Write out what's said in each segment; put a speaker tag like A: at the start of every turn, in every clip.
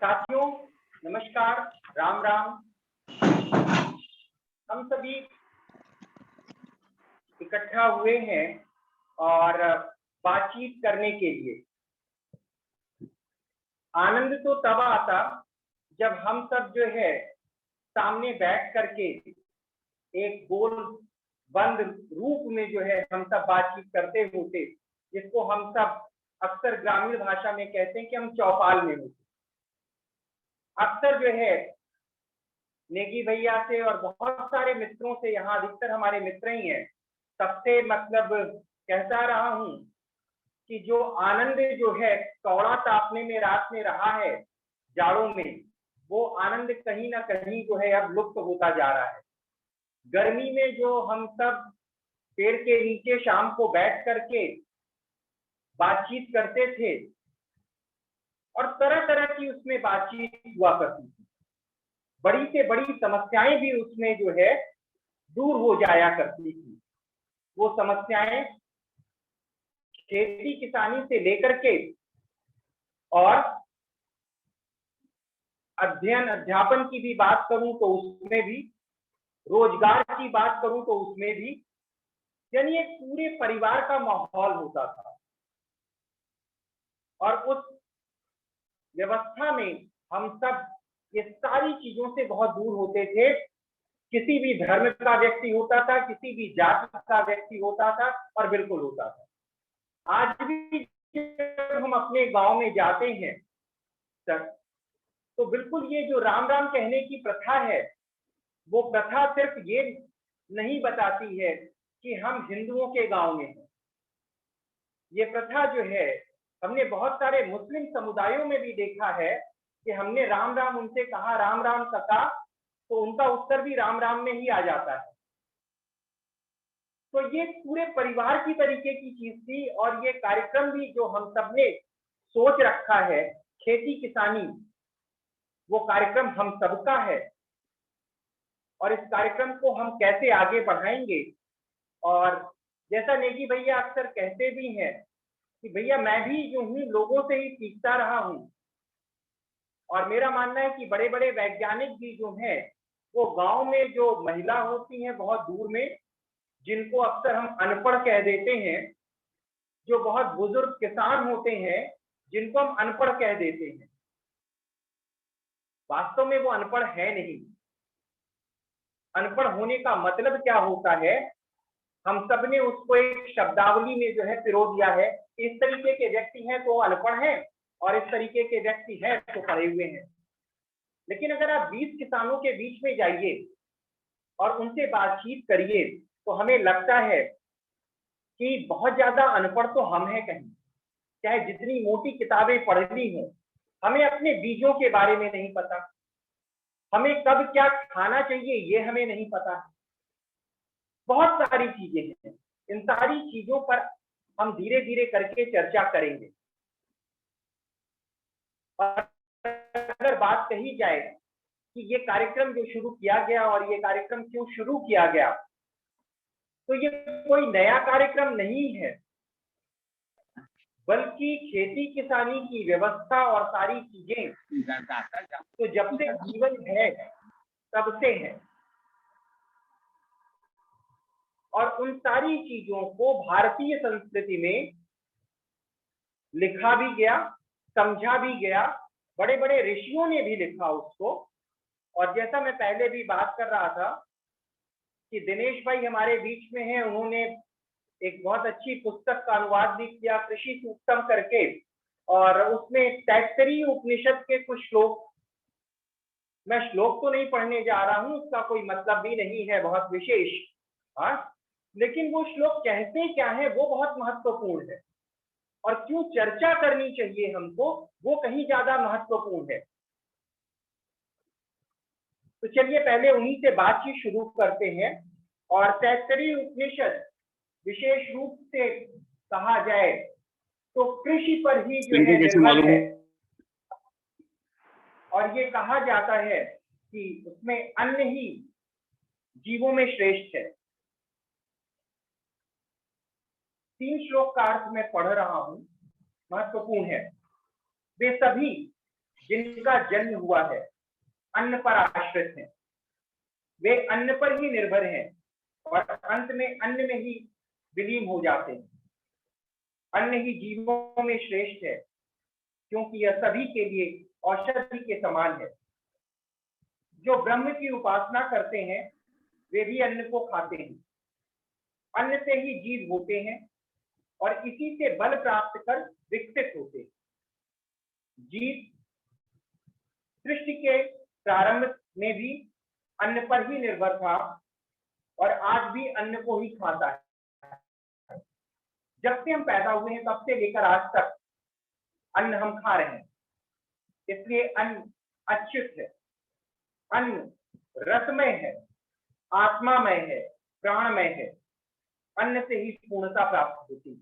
A: साथियों नमस्कार, राम राम। हम सभी इकट्ठा हुए हैं और बातचीत करने के लिए। आनंद तो तब आता जब हम सब जो है सामने बैठ करके एक गोल बंद रूप में जो है हम सब बातचीत करते होते, जिसको हम सब अक्सर ग्रामीण भाषा में कहते हैं कि हम चौपाल में होते। अक्सर जो है नेगी भैया से और बहुत सारे मित्रों से, यहाँ अधिकतर हमारे मित्र ही हैं, सबसे मतलब कहता रहा हूँ कि जो आनंद जो है कौड़ा तापने में रात में रहा है जाड़ों में, वो आनंद कहीं ना कहीं जो है अब लुप्त होता जा रहा है। गर्मी में जो हम सब पेड़ के नीचे शाम को बैठ करके बातचीत करते थे और तरह तरह की उसमें बातचीत हुआ करती थी, बड़ी से बड़ी समस्याएं भी उसमें जो है दूर हो जाया करती थी। वो समस्याएं खेती किसानी से लेकर के और अध्ययन अध्यापन की भी बात करूं तो उसमें भी, रोजगार की बात करूं तो उसमें भी, यानी एक पूरे परिवार का माहौल होता था। और उस व्यवस्था में हम सब ये सारी चीजों से बहुत दूर होते थे। किसी भी धर्म का व्यक्ति होता था, किसी भी जाति का व्यक्ति होता था और बिल्कुल होता था। आज भी जब हम अपने गांव में जाते हैं सर, तो बिल्कुल ये जो राम राम कहने की प्रथा है, वो प्रथा सिर्फ ये नहीं बताती है कि हम हिंदुओं के गांव में हैं। ये प्रथा जो है हमने बहुत सारे मुस्लिम समुदायों में भी देखा है कि हमने राम राम उनसे कहा, राम राम कहा, तो उनका उत्तर भी राम राम में ही आ जाता है। तो ये पूरे परिवार की तरीके की चीज थी। और ये कार्यक्रम भी जो हम सबने सोच रखा है, खेती किसानी, वो कार्यक्रम हम सबका है। और इस कार्यक्रम को हम कैसे आगे बढ़ाएंगे, और जैसा नेगी भैया अक्सर कहते भी हैं कि भैया मैं भी जो हूँ लोगों से ही सीखता रहा हूँ। और मेरा मानना है कि बड़े बड़े वैज्ञानिक भी जो हैं, वो गांव में जो महिला होती हैं बहुत दूर में, जिनको अक्सर हम अनपढ़ कह देते हैं, जो बहुत बुजुर्ग किसान होते हैं जिनको हम अनपढ़ कह देते हैं, वास्तव में वो अनपढ़ है नहीं। अनपढ़ होने का मतलब क्या होता है, हम सब ने उसको एक शब्दावली में जो है पिरो दिया है। इस तरीके के व्यक्ति हैं तो अनपढ़ हैं और इस तरीके के व्यक्ति हैं तो पढ़े हुए हैं। लेकिन अगर आप 20 किसानों के बीच में जाइए और उनसे बातचीत करिए तो हमें लगता है कि बहुत ज्यादा अनपढ़ तो हम हैं कहीं, चाहे जितनी मोटी किताबें पढ़ ली हों, हमें अपने बीजों के बारे में नहीं पता, हमें कब क्या खाना चाहिए ये हमें नहीं पता। बहुत सारी चीजें हैं, इन सारी चीजों पर हम धीरे धीरे करके चर्चा करेंगे। और अगर बात कही जाए कि ये कार्यक्रम जो शुरू किया गया और ये कार्यक्रम क्यों शुरू किया गया, तो ये कोई नया कार्यक्रम नहीं है, बल्कि खेती किसानी की व्यवस्था और सारी चीजें तो जब से जीवन है तब से है। और उन सारी चीजों को भारतीय संस्कृति में लिखा भी गया, समझा भी गया, बड़े बड़े ऋषियों ने भी लिखा उसको। और जैसा मैं पहले भी बात कर रहा था कि दिनेश भाई हमारे बीच में हैं, उन्होंने एक बहुत अच्छी पुस्तक का अनुवाद भी किया, कृषि सूक्तम करके, और उसमें तैत्तरीय उपनिषद के कुछ श्लोक, मैं श्लोक तो नहीं पढ़ने जा रहा हूं, उसका कोई मतलब भी नहीं है बहुत विशेष, हाँ, लेकिन वो श्लोक कहते क्या है वो बहुत महत्वपूर्ण है, और क्यों चर्चा करनी चाहिए हमको वो कहीं ज्यादा महत्वपूर्ण है। तो चलिए पहले उन्हीं से बातचीत शुरू करते हैं। और तैत्तरीय उपनिषद विशेष रूप से कहा जाए तो कृषि पर ही जो है निर्भर है। और ये कहा जाता है कि उसमें अन्न ही जीवों में श्रेष्ठ है। 3 श्लोक का अर्थ मैं पढ़ रहा हूं, महत्वपूर्ण है। वे सभी जिनका जन्म हुआ है अन्न पर आश्रित हैं, वे अन्न पर ही निर्भर हैं और अंत में अन्न में ही विलीन हो जाते हैं। अन्न ही जीवों में श्रेष्ठ है, क्योंकि यह सभी के लिए औषधि के समान है। जो ब्रह्म की उपासना करते हैं वे भी अन्न को खाते हैं। अन्न से ही जीव होते हैं और इसी से बल प्राप्त कर विकसित होते हैं। जीव सृष्टि के प्रारंभ में भी अन्न पर ही निर्भर था और आज भी अन्न को ही खाता है। जब से हम पैदा हुए हैं तब से लेकर आज तक अन्न हम खा रहे हैं, इसलिए अन्न अच्युत है। अन्न रसमय है, आत्मामय है, प्राणमय है। अन्न से ही पूर्णता प्राप्त होती है।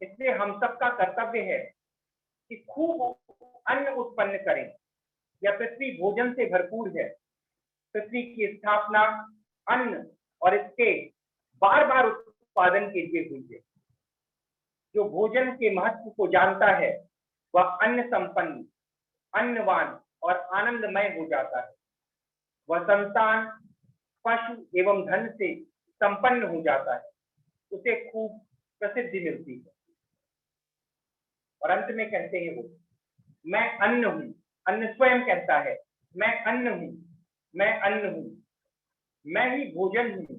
A: इसलिए हम सबका कर्तव्य है कि खूब अन्न उत्पन्न करें। यह पृथ्वी भोजन से भरपूर है। पृथ्वी की स्थापना अन्न और इसके बार बार उत्पादन के लिए हुई है। जो भोजन के महत्व को जानता है वह अन्न संपन्न, अन्नवान और आनंदमय हो जाता है। वह संतान, पशु एवं धन से संपन्न हो जाता है। उसे खूब प्रसिद्धि मिलती है और अंत में कहते हैं वो, मैं अन्न हूं। अन्न स्वयं कहता है, मैं अन्न हूं, मैं अन्न हूं, मैं ही भोजन हूं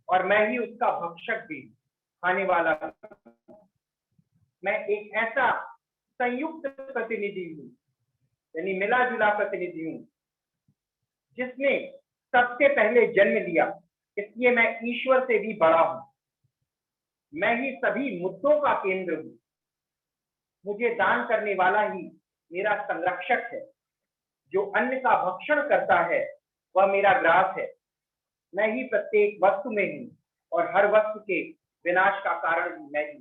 A: और मैं ही उसका भक्षक भी, खाने वाला। मैं एक ऐसा संयुक्त प्रतिनिधि हूं, यानी मिला जुला प्रतिनिधि हूं, जिसने सबसे पहले जन्म लिया, इसलिए मैं ईश्वर से भी बड़ा हूं। मैं ही सभी मुद्दों का केंद्र हूं। मुझे दान करने वाला ही मेरा संरक्षक है। जो अन्न का भक्षण करता है वह मेरा ग्रास है। मैं ही प्रत्येक वस्तु में हूं और हर वस्तु के विनाश का कारण भी मैं ही।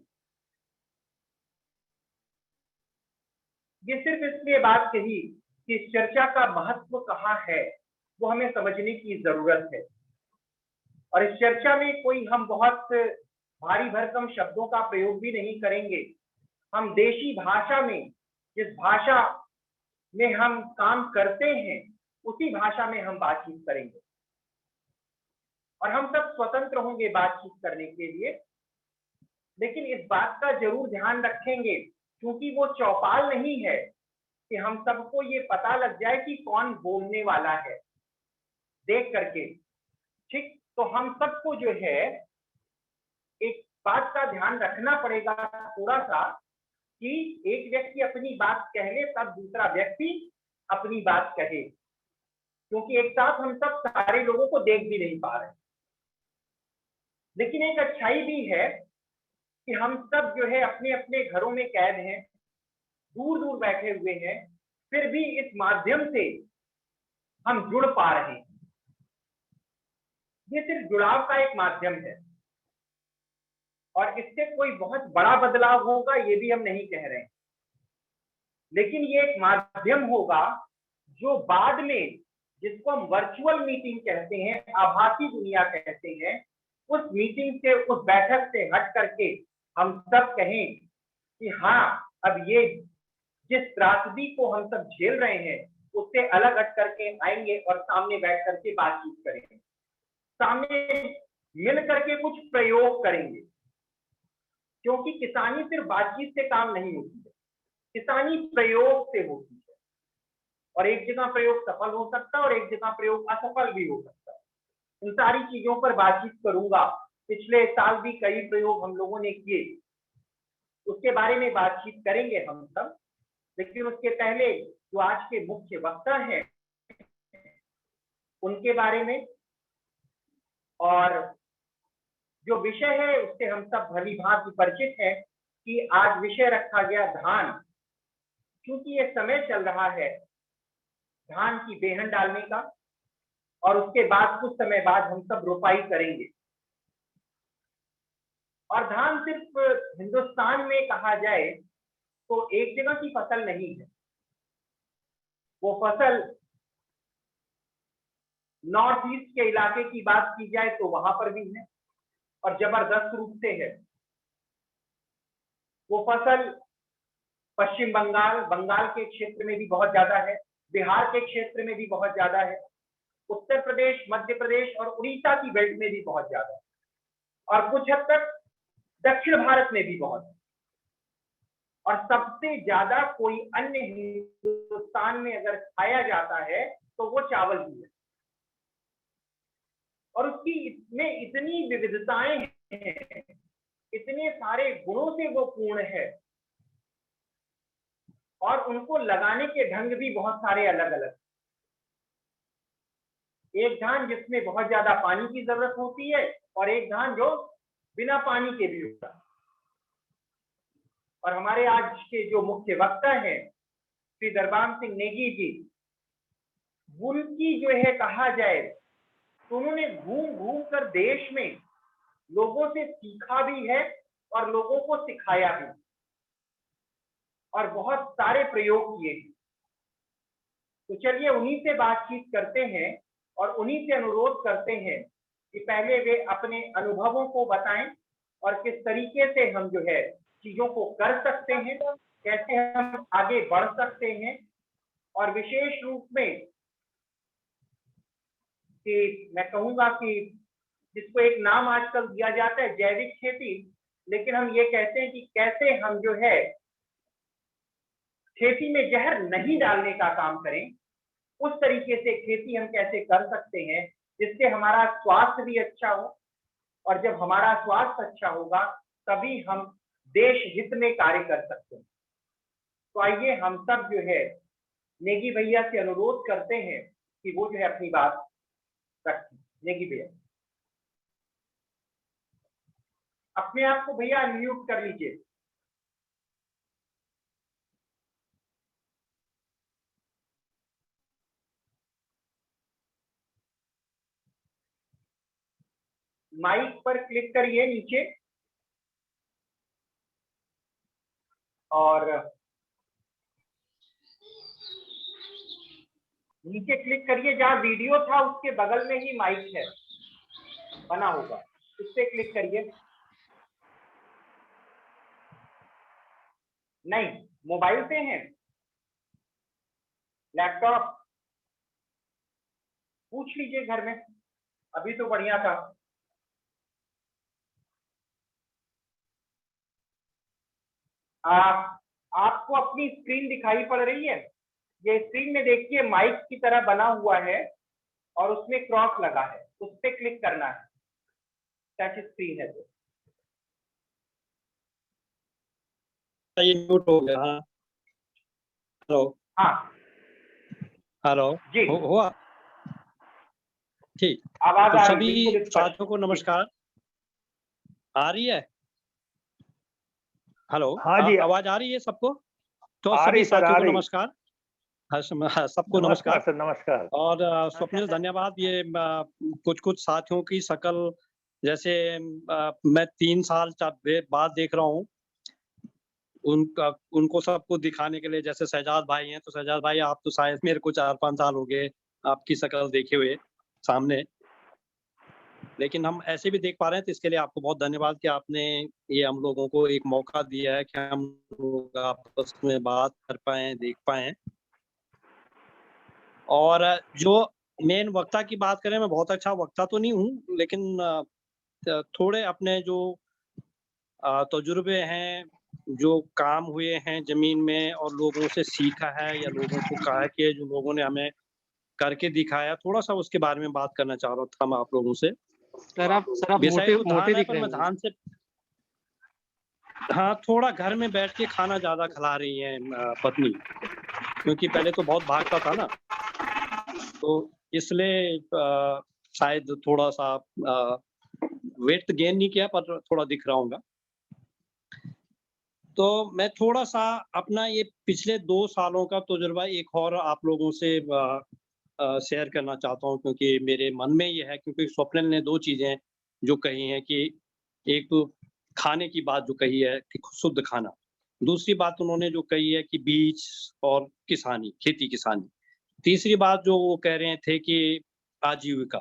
A: ये सिर्फ इसलिए बात कही कि इस चर्चा का महत्व कहाँ है वो हमें समझने की जरूरत है। और इस चर्चा में कोई हम बहुत भारी भरकम शब्दों का प्रयोग भी नहीं करेंगे। हम देशी भाषा में, जिस भाषा में हम काम करते हैं उसी भाषा में हम बातचीत करेंगे और हम सब स्वतंत्र होंगे बातचीत करने के लिए। लेकिन इस बात का जरूर ध्यान रखेंगे, क्योंकि वो चौपाल नहीं है कि हम सबको ये पता लग जाए कि कौन बोलने वाला है देख करके। ठीक, तो हम सबको जो है एक बात का ध्यान रखना पड़ेगा थोड़ा सा, कि एक व्यक्ति अपनी बात कह ले तब दूसरा व्यक्ति अपनी बात कहे, क्योंकि एक साथ हम सब सारे लोगों को देख भी नहीं पा रहे। लेकिन एक अच्छाई भी है कि हम सब जो है अपने अपने घरों में कैद हैं, दूर दूर बैठे हुए हैं, फिर भी इस माध्यम से हम जुड़ पा रहे हैं। ये सिर्फ जुड़ाव का एक माध्यम है और इससे कोई बहुत बड़ा बदलाव होगा ये भी हम नहीं कह रहे हैं। लेकिन ये एक माध्यम होगा जो बाद में, जिसको हम वर्चुअल मीटिंग कहते हैं, आभासी दुनिया कहते हैं, उस मीटिंग से, उस बैठक से हट करके हम सब कहें कि हाँ, अब ये जिस त्रासदी को हम सब झेल रहे हैं उससे अलग हट करके आएंगे और सामने बैठ करके बातचीत करेंगे, सामने मिल करके कुछ प्रयोग करेंगे। क्योंकि किसानी सिर्फ बातचीत से काम नहीं होती है, किसानी प्रयोग से होती है और एक जगह प्रयोग सफल हो सकता है और एक जगह प्रयोग असफल भी हो सकता है। इन सारी चीजों पर बातचीत करूंगा। पिछले साल भी कई प्रयोग हम लोगों ने किए, उसके बारे में बातचीत करेंगे हम सब। लेकिन उसके पहले जो आज के मुख्य वक्ता हैं उनके बारे में और जो विषय है उससे हम सब भली भांति परिचित हैं कि आज विषय रखा गया धान। क्योंकि ये समय चल रहा है धान की बेहन डालने का और उसके बाद कुछ समय बाद हम सब रोपाई करेंगे। और धान सिर्फ हिंदुस्तान में कहा जाए तो एक जगह की फसल नहीं है, वो फसल नॉर्थ ईस्ट के इलाके की बात की जाए तो वहां पर भी है और जबरदस्त रूप से है। वो फसल पश्चिम बंगाल, बंगाल के क्षेत्र में भी बहुत ज्यादा है, बिहार के क्षेत्र में भी बहुत ज्यादा है, उत्तर प्रदेश, मध्य प्रदेश और उड़ीसा की बेल्ट में भी बहुत ज्यादा है, और कुछ हद तक दक्षिण भारत में भी बहुत है। और सबसे ज्यादा कोई अन्य हिंदुस्तान में अगर खाया जाता है तो वो चावल ही है, और उसकी इसमें इतनी विविधताएं हैं, इतने सारे गुणों से वो पूर्ण है, और उनको लगाने के ढंग भी बहुत सारे अलग अलग। एक धान जिसमें बहुत ज्यादा पानी की जरूरत होती है, और एक धान जो बिना पानी के भी होता है। और हमारे आज के जो मुख्य वक्ता हैं श्री दरबान सिंह नेगी जी, उनकी जो है कहा जाए तो उन्होंने घूम घूम कर देश में लोगों से सीखा भी है और लोगों को सिखाया भी, और बहुत सारे प्रयोग किए हैं। तो चलिए उन्हीं से बातचीत करते हैं और उन्हीं से अनुरोध करते हैं कि पहले वे अपने अनुभवों को बताएं और किस तरीके से हम जो है चीजों को कर सकते हैं, कैसे हम आगे बढ़ सकते हैं, और विशेष रूप में कि मैं कहूंगा कि जिसको एक नाम आजकल दिया जाता है जैविक खेती, लेकिन हम ये कहते हैं कि कैसे हम जो है खेती में जहर नहीं डालने का काम करें, उस तरीके से खेती हम कैसे कर सकते हैं जिससे हमारा स्वास्थ्य भी अच्छा हो, और जब हमारा स्वास्थ्य अच्छा होगा तभी हम देश हित में कार्य कर सकते हैं। तो आइए हम सब जो है नेगी भैया से अनुरोध करते हैं कि वो जो है अपनी बात रखें। नेगी भैया अपने आप को भैया अनम्यूट कर लीजिए। माइक पर क्लिक करिए नीचे, और नीचे क्लिक करिए जहां वीडियो था उसके बगल में ही माइक है बना होगा, उस पर क्लिक करिए। नहीं, मोबाइल से हैं, लैपटॉप पूछ लीजिए घर में, अभी तो बढ़िया था। आपको अपनी स्क्रीन दिखाई पड़ रही है? ये स्क्रीन में देखिए माइक की तरह बना हुआ है और उसमें क्रॉस लगा है, उस पर क्लिक करना है, टच स्क्रीन है तो।
B: ये म्यूट हो गया। हाँ, हेलो।
A: हाँ
B: हेलो
A: जी,
B: हुआ ठीक।
A: आवाज
B: तो
A: आ रही,
B: सभी
A: बिल्कुल स्पष्ट।
B: साथियों को नमस्कार। आ रही है? हेलो,
C: हाँ जी,
B: आवाज आ रही है सबको? तो
C: आ
B: सभी
C: रही सर, आ
B: साथियों को
C: रही।
B: नमस्कार। सबको नमस्कार
C: सर, नमस्कार।
B: और स्वप्निल धन्यवाद। ये कुछ साथियों की शकल जैसे मैं 3 साल बाद देख रहा हूँ, उनको सबको दिखाने के लिए, जैसे शहजाद भाई हैं, तो शहजाद भाई आप तो शायद मेरे को 4-5 साल हो गए आपकी शकल देखे हुए सामने, लेकिन हम ऐसे भी देख पा रहे हैं, तो इसके लिए आपको बहुत धन्यवाद कि आपने ये हम लोगों को एक मौका दिया है कि हम लोग आपस में बात कर पाए, देख पाए। और जो मेन वक्ता की बात करें, मैं बहुत अच्छा वक्ता तो नहीं हूँ, लेकिन थोड़े अपने जो तजुर्बे हैं, जो काम हुए हैं ज़मीन में और लोगों से सीखा है या लोगों को कहा है कि जो लोगों ने हमें करके दिखाया, थोड़ा-सा उसके बारे में बात करना चाह रहा था मैं आप लोगों से।
D: सर आप
B: विषय तो
D: मोटे
B: धान है,
D: दिख
B: पर
D: रहे
B: मैं
D: हैं।
B: धान से हाँ, थोड़ा घर में बैठ के खाना ज़्यादा खिला रही हैं पत्नी, क्योंकि पहले तो बहुत भागता था ना, तो इसलिए शायद थोड़ा-सा वेट तो गेन नहीं किया, पर थोड़ा दिख रहा हूँगा। तो मैं थोड़ा-सा अपना ये पिछले 2 सालों का तजुर्बा एक और आप लोगों से शेयर करना चाहता हूँ, क्योंकि मेरे मन में ये है, क्योंकि स्वप्निल ने 2 चीज़ें जो कही हैं कि एक तो खाने की बात जो कही है कि शुद्ध खाना, दूसरी बात उन्होंने जो कही है कि बीज और किसानी, खेती-किसानी, तीसरी बात जो वो कह रहे थे कि आजीविका,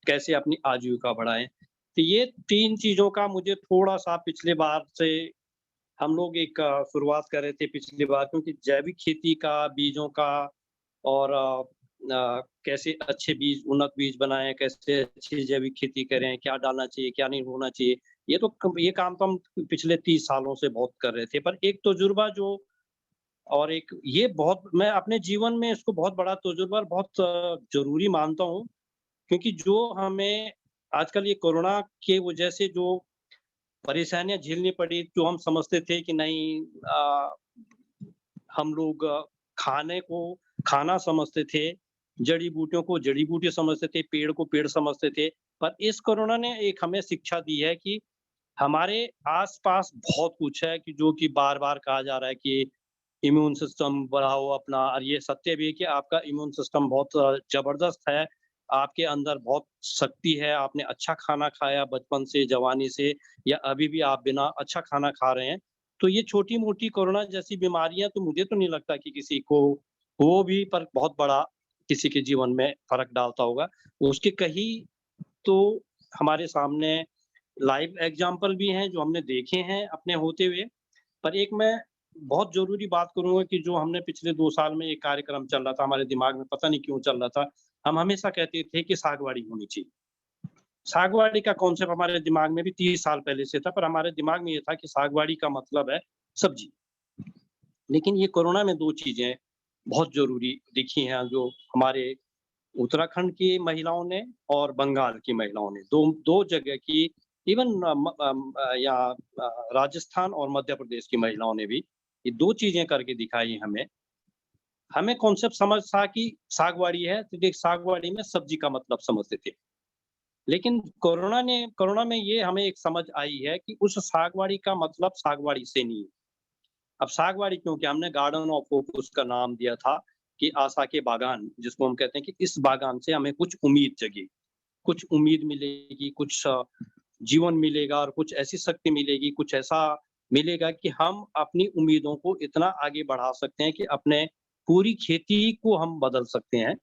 B: कैसे अपनी आजीविका बढ़ाएँ। तो ये 3 चीज़ों का मुझे थोड़ा-सा पिछली बार से हम लोग एक शुरुआत कर रहे थे पिछली बार, क्योंकि जैविक खेती का, बीजों का और कैसे अच्छे बीज, उन्नत बीज बनाएँ, कैसे अच्छी जैविक खेती करें, क्या डालना चाहिए, क्या नहीं होना चाहिए। ये काम तो हम पिछले 30 सालों से बहुत कर रहे थे। पर एक तजुर्बा जो और एक ये बहुत मैं अपने जीवन में इसको बहुत बड़ा तजुर्बा और बहुत ज़रूरी मानता हूँ, क्योंकि जो हमें आजकल ये कोरोना के वजह से जो परेशानियाँ झेलनी पड़ी, जो हम समझते थे कि नहीं हम लोग खाने को खाना समझते थे, जड़ी-बूटियों को जड़ी-बूटी समझते थे, पेड़ को पेड़ समझते थे। पर इस कोरोना ने एक हमें शिक्षा दी है कि हमारे आस-पास बहुत कुछ है कि जो कि बार-बार कहा जा रहा है कि इम्यून सिस्टम बढ़ाओ अपना, और ये सत्य भी है कि आपका इम्यून सिस्टम बहुत ज़बरदस्त है। आपके अंदर बहुत शक्ति है, आपने अच्छा खाना खाया बचपन से, जवानी से, या अभी भी आप बिना अच्छा खाना खा रहे हैं। तो ये छोटी-मोटी कोरोना जैसी बीमारियाँ तो मुझे तो नहीं लगता कि किसी को हो भी, पर बहुत बड़ा किसी के जीवन में फ़र्क डालता होगा। उसके कई तो हमारे सामने लाइव एग्ज़ाम्पल भी हैं जो हमने देखे हैं अपने होते हुए। पर एक मैं बहुत ज़रूरी बात करूँगा कि जो हमने पिछले 2 साल में एक कार्यक्रम चल रहा था हमारे दिमाग में, पता नहीं क्यों चल रहा था। हम हमेशा कहते थे कि सागवाड़ी होनी चाहिए। सागवाड़ी का कॉन्सेप्ट हमारे दिमाग में भी 30 साल पहले से था, पर हमारे दिमाग में ये था कि सागवाड़ी का मतलब है सब्ज़ी। लेकिन ये कोरोना में 2 चीज़ें बहुत ज़रूरी दिखी हैं, जो हमारे उत्तराखंड की महिलाओं ने और बंगाल की महिलाओं ने, 2 जगह की, इवन राजस्थान और मध्य प्रदेश की महिलाओं ने भी ये 2 चीज़ें करके दिखाई हमें। हमें कॉन्सेप्ट समझ था कि सागवाड़ी है, तो देख सागवाड़ी में सब्ज़ी का मतलब समझते थे। लेकिन कोरोना में ये हमें एक समझ आई है कि उस सागवाड़ी का मतलब सागवाड़ी से नहीं है। अब सागवाड़ी क्योंकि हमने गार्डन ऑफ होप उसका नाम दिया था कि आशा के बागान, जिसको हम कहते हैं कि इस बागान से हमें कुछ उम्मीद जगी, कुछ उम्मीद मिलेगी, कुछ जीवन मिलेगा और कुछ ऐसी शक्ति मिलेगी, कुछ ऐसा मिलेगा कि हम अपनी उम्मीदों को इतना आगे बढ़ा सकते हैं कि अपने पूरी खेती को हम बदल सकते हैं।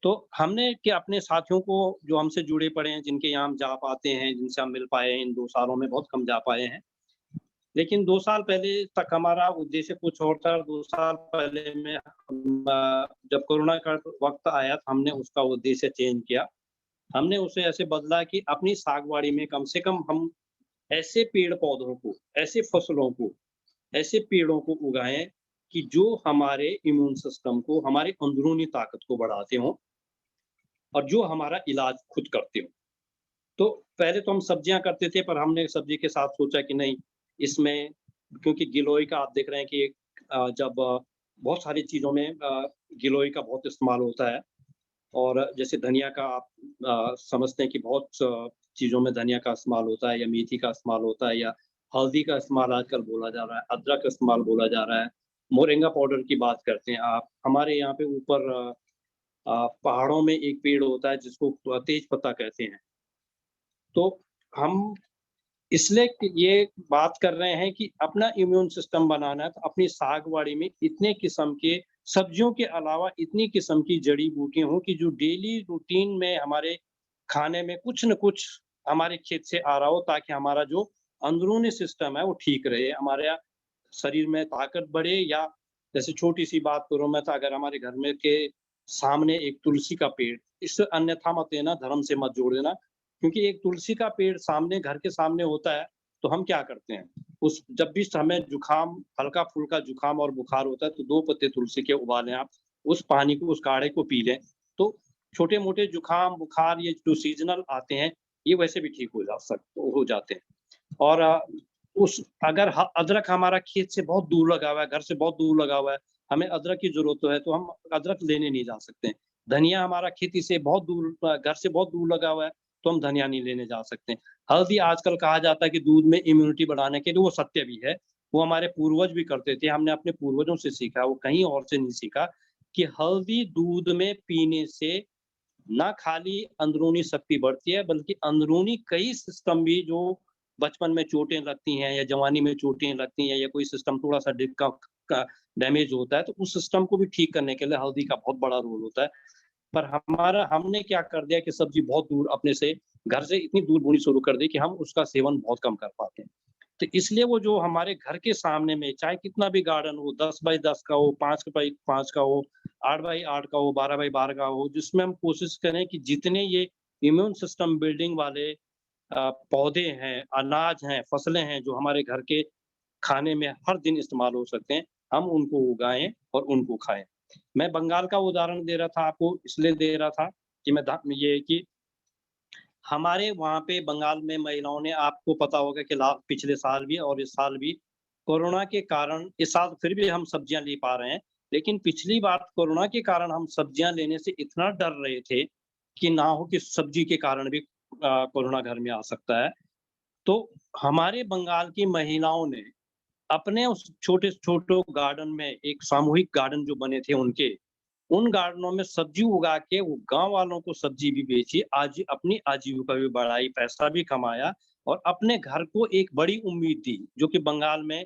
B: तो हमने कि अपने साथियों को जो हमसे जुड़े पड़े हैं, जिनके यहाँ हम जा पाते हैं, जिनसे हम मिल पाए हैं, इन 2 सालों में बहुत कम जा पाए हैं। लेकिन 2 साल पहले तक हमारा उद्देश्य कुछ और था। 2 साल पहले में हम जब कोरोना का वक़्त आया तो हमने उसका उद्देश्य चेंज किया। हमने उसे ऐसे बदला कि अपनी सागवाड़ी में कम से कम हम ऐसे पेड़-पौधों को, ऐसे फसलों को, ऐसे पेड़ों को उगाएँ कि जो हमारे इम्यून सिस्टम को, हमारी अंदरूनी ताकत को बढ़ाते हों और जो हमारा इलाज खुद करते हों। तो पहले तो हम सब्जियाँ करते थे, पर हमने सब्जी के साथ सोचा कि नहीं, इसमें क्योंकि गिलोय का आप देख रहे हैं कि जब बहुत सारी चीज़ों में गिलोय का बहुत इस्तेमाल होता है, और जैसे धनिया का आप समझते हैं कि बहुत चीज़ों में धनिया का इस्तेमाल होता है, या मेथी का इस्तेमाल होता है, या हल्दी का इस्तेमाल आजकल बोला जा रहा है, अदरक का इस्तेमाल बोला जा रहा है, मोरिंगा पाउडर की बात करते हैं आप। हमारे यहाँ पे ऊपर पहाड़ों में एक पेड़ होता है जिसको तेज पत्ता कहते हैं। तो हम इसलिए कि ये बात कर रहे हैं कि अपना इम्यून सिस्टम बनाना है, तो अपनी सागवाड़ी में इतने किस्म के सब्जियों के अलावा इतनी किस्म की जड़ी-बूटियाँ हों कि जो डेली रूटीन में हमारे खाने में कुछ न कुछ हमारे खेत से आ रहा हो, ताकि हमारा जो अंदरूनी सिस्टम है वो ठीक रहे। हमारे शरीर में ताकत बढ़े, या जैसे छोटी-सी बात करूँ मैं, तो अगर हमारे घर में के सामने एक तुलसी का पेड़, इससे अन्यथा मत लेना, धर्म से मत जोड़ देना, क्योंकि एक तुलसी का पेड़ सामने, घर के सामने होता है, तो हम क्या करते हैं, उस जब भी हमें जुकाम, हल्का-फुल्का जुकाम और बुखार होता है, तो 2 पत्ते तुलसी के उबालें आप, उस पानी को, उस काढ़े को पी लें, तो छोटे-मोटे जुकाम, बुखार ये जो सीज़नल आते हैं, ये वैसे भी ठीक हो जाते हैं। और उस अगर अदरक हमारा खेत से बहुत दूर लगा हुआ है, घर से बहुत दूर लगा हुआ है, हमें अदरक की ज़रूरत तो है, तो हम अदरक लेने नहीं जा सकते हैं। धनिया हमारा खेती से बहुत दूर, घर से बहुत दूर लगा हुआ है, तो हम धनिया नहीं लेने जा सकते हैं। हल्दी आजकल कहा जाता है कि दूध में इम्यूनिटी बढ़ाने के लिए, वो सत्य भी है। वो हमारे पूर्वज भी करते थे, हमने अपने पूर्वजों से सीखा, वो कहीं और से नहीं सीखा, कि हल्दी दूध में पीने से ना खाली अंदरूनी शक्ति बढ़ती है, बल्कि अंदरूनी कई सिस्टम भी जो बचपन में चोटें लगती हैं, या जवानी में चोटें लगती हैं, या कोई सिस्टम थोड़ा-सा का डैमेज होता है, तो उस सिस्टम को भी ठीक करने के लिए हल्दी का बहुत बड़ा रोल होता है। पर हमने क्या कर दिया कि सब्ज़ी बहुत दूर अपने से, घर से इतनी दूर बोनी शुरू कर दी कि हम उसका सेवन बहुत कम कर पाते हैं। तो इसलिए वो जो हमारे घर के सामने में चाहे कितना भी गार्डन हो, 10 बाई 10 का हो, 5 बाई 5 का हो, 8 बाई 8 का हो, 12 बाई 12 का हो, जिसमें हम कोशिश करें कि जितने ये इम्यून सिस्टम बिल्डिंग वाले पौधे हैं, अनाज हैं, फसलें हैं, जो हमारे घर के खाने में हर दिन इस्तेमाल हो सकते हैं, हम उनको उगाएँ और उनको खाएँ। मैं बंगाल का उदाहरण दे रहा था आपको, इसलिए दे रहा था कि मैं दा ये कि हमारे वहाँ पे बंगाल में महिलाओं ने, आपको पता होगा कि ला पिछले साल भी और इस साल भी कोरोना के कारण, इस साल फिर भी हम सब्जियाँ ले पा रहे हैं, लेकिन पिछली बार कोरोना के कारण हम सब्जियाँ लेने से इतना डर रहे थे कि ना हो कि सब्जी के कारण भी कोरोना घर में आ सकता है। तो हमारे बंगाल की महिलाओं ने अपने उस छोटे-छोटे गार्डन में, एक सामूहिक गार्डन जो बने थे उनके, उन गार्डनों में सब्जी उगा के वो गाँव वालों को सब्जी भी बेची, आज अपनी आजीविका भी बढ़ाई, पैसा भी कमाया और अपने घर को एक बड़ी उम्मीद दी, जो कि बंगाल में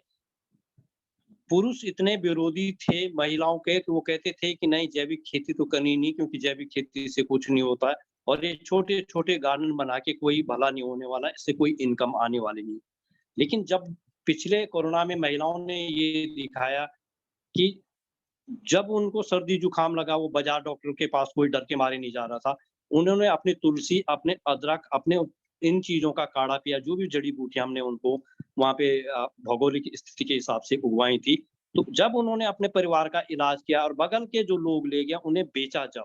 B: पुरुष इतने विरोधी थे महिलाओं के कि वो कहते थे कि नहीं, जैविक खेती तो करनी नहीं, क्योंकि जैविक खेती से कुछ नहीं होता है और ये छोटे-छोटे गार्डन बना के कोई भला नहीं होने वाला, इससे कोई इनकम आने वाली नहीं। लेकिन जब पिछले कोरोना में महिलाओं ने ये दिखाया कि जब उनको सर्दी-जुकाम लगा, वो बाज़ार डॉक्टर के पास कोई डर के मारे नहीं जा रहा था। उन्होंने अपनी तुलसी, अपने अदरक, अपने इन चीज़ों का काढ़ा पिया, जो भी जड़ी-बूटियाँ हमने उनको वहाँ पे भौगोलिक स्थिति के हिसाब से उगवाई थी। तो जब उन्होंने अपने परिवार का इलाज किया और बगल के जो लोग ले गया, उन्हें बेचा जब,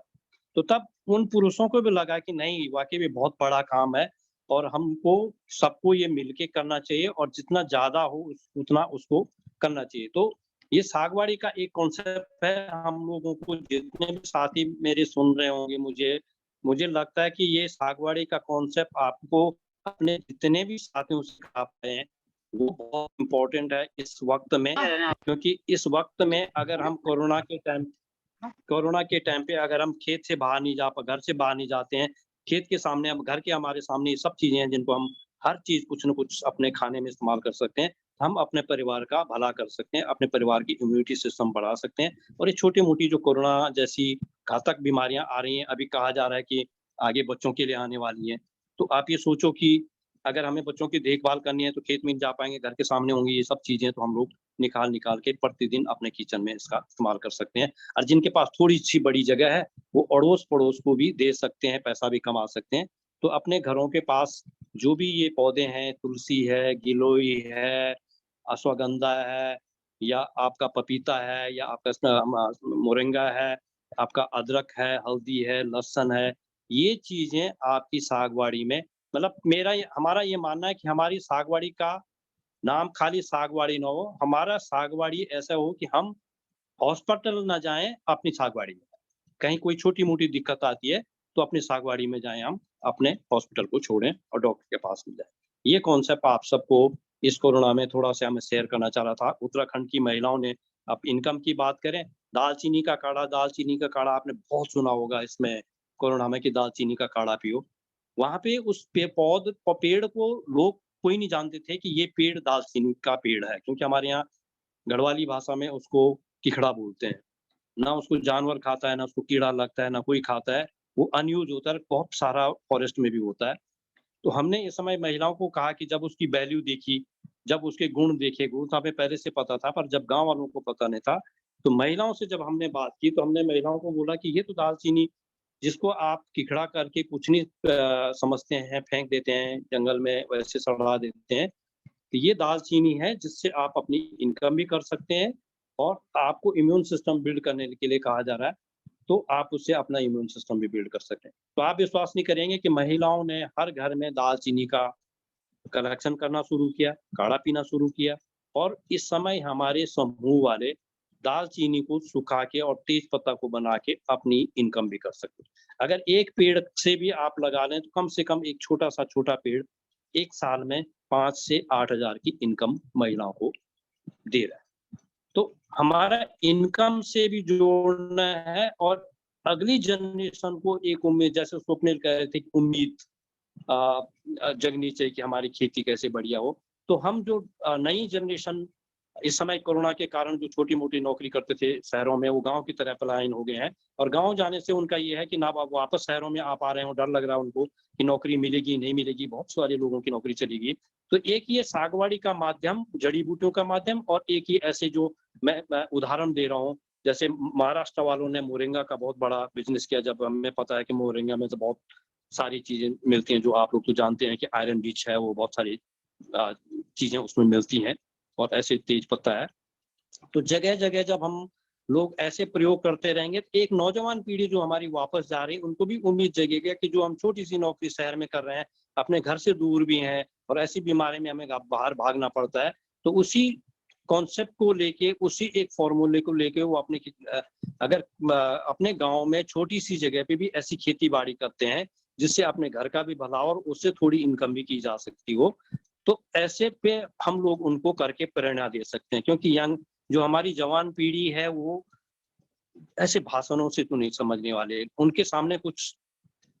B: तो तब उन पुरुषों को भी लगा कि नहीं, वाक़ई में बहुत बड़ा काम है और हमको सबको ये मिलके करना चाहिए और जितना ज़्यादा हो उतना उसको करना चाहिए। तो ये सागवाड़ी का एक कॉन्सेप्ट है, हम लोगों को जितने भी साथी मेरे सुन रहे होंगे, मुझे मुझे लगता है कि ये सागवाड़ी का कॉन्सेप्ट आपको अपने जितने भी साथियों से सिखा पाएँ, वो बहुत इम्पोर्टेंट है इस वक़्त में, क्योंकि इस वक़्त में अगर हम कोरोना के टाइम पे अगर हम खेत से बाहर नहीं घर से बाहर नहीं जाते हैं, खेत के सामने, अब घर के हमारे सामने ये सब चीज़ें हैं जिनको हम हर चीज़ कुछ न कुछ अपने खाने में इस्तेमाल कर सकते हैं। हम अपने परिवार का भला कर सकते हैं, अपने परिवार की इम्यूनिटी सिस्टम बढ़ा सकते हैं और ये छोटी-मोटी जो कोरोना जैसी घातक बीमारियाँ आ रही हैं, अभी कहा जा रहा है कि आगे बच्चों के लिए आने वाली हैं। तो आप ये सोचो कि अगर हमें बच्चों की देखभाल करनी है तो खेत में नहीं जा पाएँगे, घर के सामने होंगी ये सब चीज़ें, तो हम लोग निकाल-निकाल के प्रतिदिन अपने किचन में इसका इस्तेमाल कर सकते हैं। और जिनके पास थोड़ी-सी बड़ी जगह है, वो अड़ोस-पड़ोस को भी दे सकते हैं, पैसा भी कमा सकते हैं। तो अपने घरों के पास जो भी ये पौधे हैं, तुलसी है, गिलोय है, अश्वगंधा है या आपका पपीता है या आपका मोरिंगा है, आपका अदरक है, हल्दी है, लहसुन है, ये चीज़ें आपकी सागवाड़ी में, मतलब हमारा ये मानना है कि हमारी सागवाड़ी का नाम खाली सागवाड़ी ना हो, हमारा सागवाड़ी ऐसा हो कि हम हॉस्पिटल ना जाएँ, अपनी सागवाड़ी में। कहीं कोई छोटी-मोटी दिक्कत आती है, तो अपनी सागवाड़ी में जाएँ हम, अपने हॉस्पिटल को छोड़ें और डॉक्टर के पास में जाएँ। ये कॉन्सेप्ट आप सबको इस कोरोना में थोड़ा-सा मैं शेयर करना चाह रहा था। उत्तराखंड की महिलाओं ने, अब इनकम की बात करें, दालचीनी का काढ़ा आपने बहुत सुना होगा इसमें, कोरोना में, कि दालचीनी का काढ़ा पियो। वहाँ पे उस पेड़ को लोग कोई नहीं जानते थे कि ये पेड़ दालचीनी का पेड़ है, क्योंकि हमारे यहाँ गढ़वाली भाषा में उसको किखड़ा बोलते हैं। ना उसको जानवर खाता है, ना उसको कीड़ा लगता है, ना कोई खाता है। वो अनयूज़ होता है, बहुत सारा फ़ॉरेस्ट में भी होता है। तो हमने इस समय महिलाओं को कहा कि जब उसकी वैल्यू देखी, जब उसके गुण देखे, गुण तो हमें पहले से पता था, पर जब गाँव वालों को पता नहीं था, तो महिलाओं से जब हमने बात की, तो हमने महिलाओं को बोला कि ये तो दालचीनी, जिसको आप किखड़ा करके कुछ नहीं समझते हैं, फेंक देते हैं जंगल में, वैसे सड़वा देते हैं। तो ये दालचीनी है जिससे आप अपनी इनकम भी कर सकते हैं और आपको इम्यून सिस्टम बिल्ड करने के लिए कहा जा रहा है, तो आप उससे अपना इम्यून सिस्टम भी बिल्ड कर सकते हैं। तो आप विश्वास नहीं करेंगे कि महिलाओं ने हर घर में दालचीनी का कलेक्शन करना शुरू किया, काढ़ा पीना शुरू किया और इस समय हमारे समूह वाले दालचीनी को सुखा के और तेज पत्ता को बना के अपनी इनकम भी कर सकते हैं। अगर एक पेड़ से भी आप लगा लें, तो कम से कम एक छोटा पेड़ 1 साल में 5 से 8 हज़ार की इनकम महिलाओं को दे रहा है। तो हमारा इनकम से भी जोड़ना है और अगली जनरेशन को एक उम्मीद, जैसे स्वप्निल कह रहे थे कि उम्मीद जगनी चाहिए कि हमारी खेती कैसे बढ़िया हो। तो हम जो नई जनरेशन इस समय कोरोना के कारण जो छोटी-मोटी नौकरी करते थे शहरों में, वो गाँव की तरफ पलायन हो गए हैं और गाँव जाने से उनका ये है कि ना अब वापस शहरों में आ पा रहे हों, डर लग रहा है उनको कि नौकरी मिलेगी, नहीं मिलेगी, बहुत सारे लोगों की नौकरी चली गई। तो एक ये सागवाड़ी का माध्यम, जड़ी-बूटियों का माध्यम और एक ये ऐसे जो मैं उदाहरण दे रहा हूँ, जैसे महाराष्ट्र वालों ने मोरिंगा का बहुत बड़ा बिज़नेस किया, जब हमें पता है कि मोरिंगा में तो बहुत सारी चीज़ें मिलती हैं, जो आप लोग तो जानते हैं कि आयरन रिच है, वो बहुत सारी अ, चीज़ें उसमें मिलती हैं और ऐसे तेज पत्ता है। तो जगह-जगह जब हम लोग ऐसे प्रयोग करते रहेंगे, तो एक नौजवान पीढ़ी जो हमारी वापस जा रही है, उनको भी उम्मीद जगेगी कि जो हम छोटी-सी नौकरी शहर में कर रहे हैं, अपने घर से दूर भी हैं और ऐसी बीमारी में हमें बाहर भागना पड़ता है, तो उसी कॉन्सेप्ट को लेके, उसी एक फ़ॉर्मूले को लेके वो अगर अपने गाँव में छोटी-सी जगह पे भी ऐसी खेती-बाड़ी करते हैं, जिससे अपने घर का भी भला हो और उससे थोड़ी इनकम भी की जा सकती हो, तो ऐसे पे हम लोग उनको करके प्रेरणा दे सकते हैं, क्योंकि यंग जो हमारी जवान पीढ़ी है, वो ऐसे भाषणों से तो नहीं समझने वाले। उनके सामने कुछ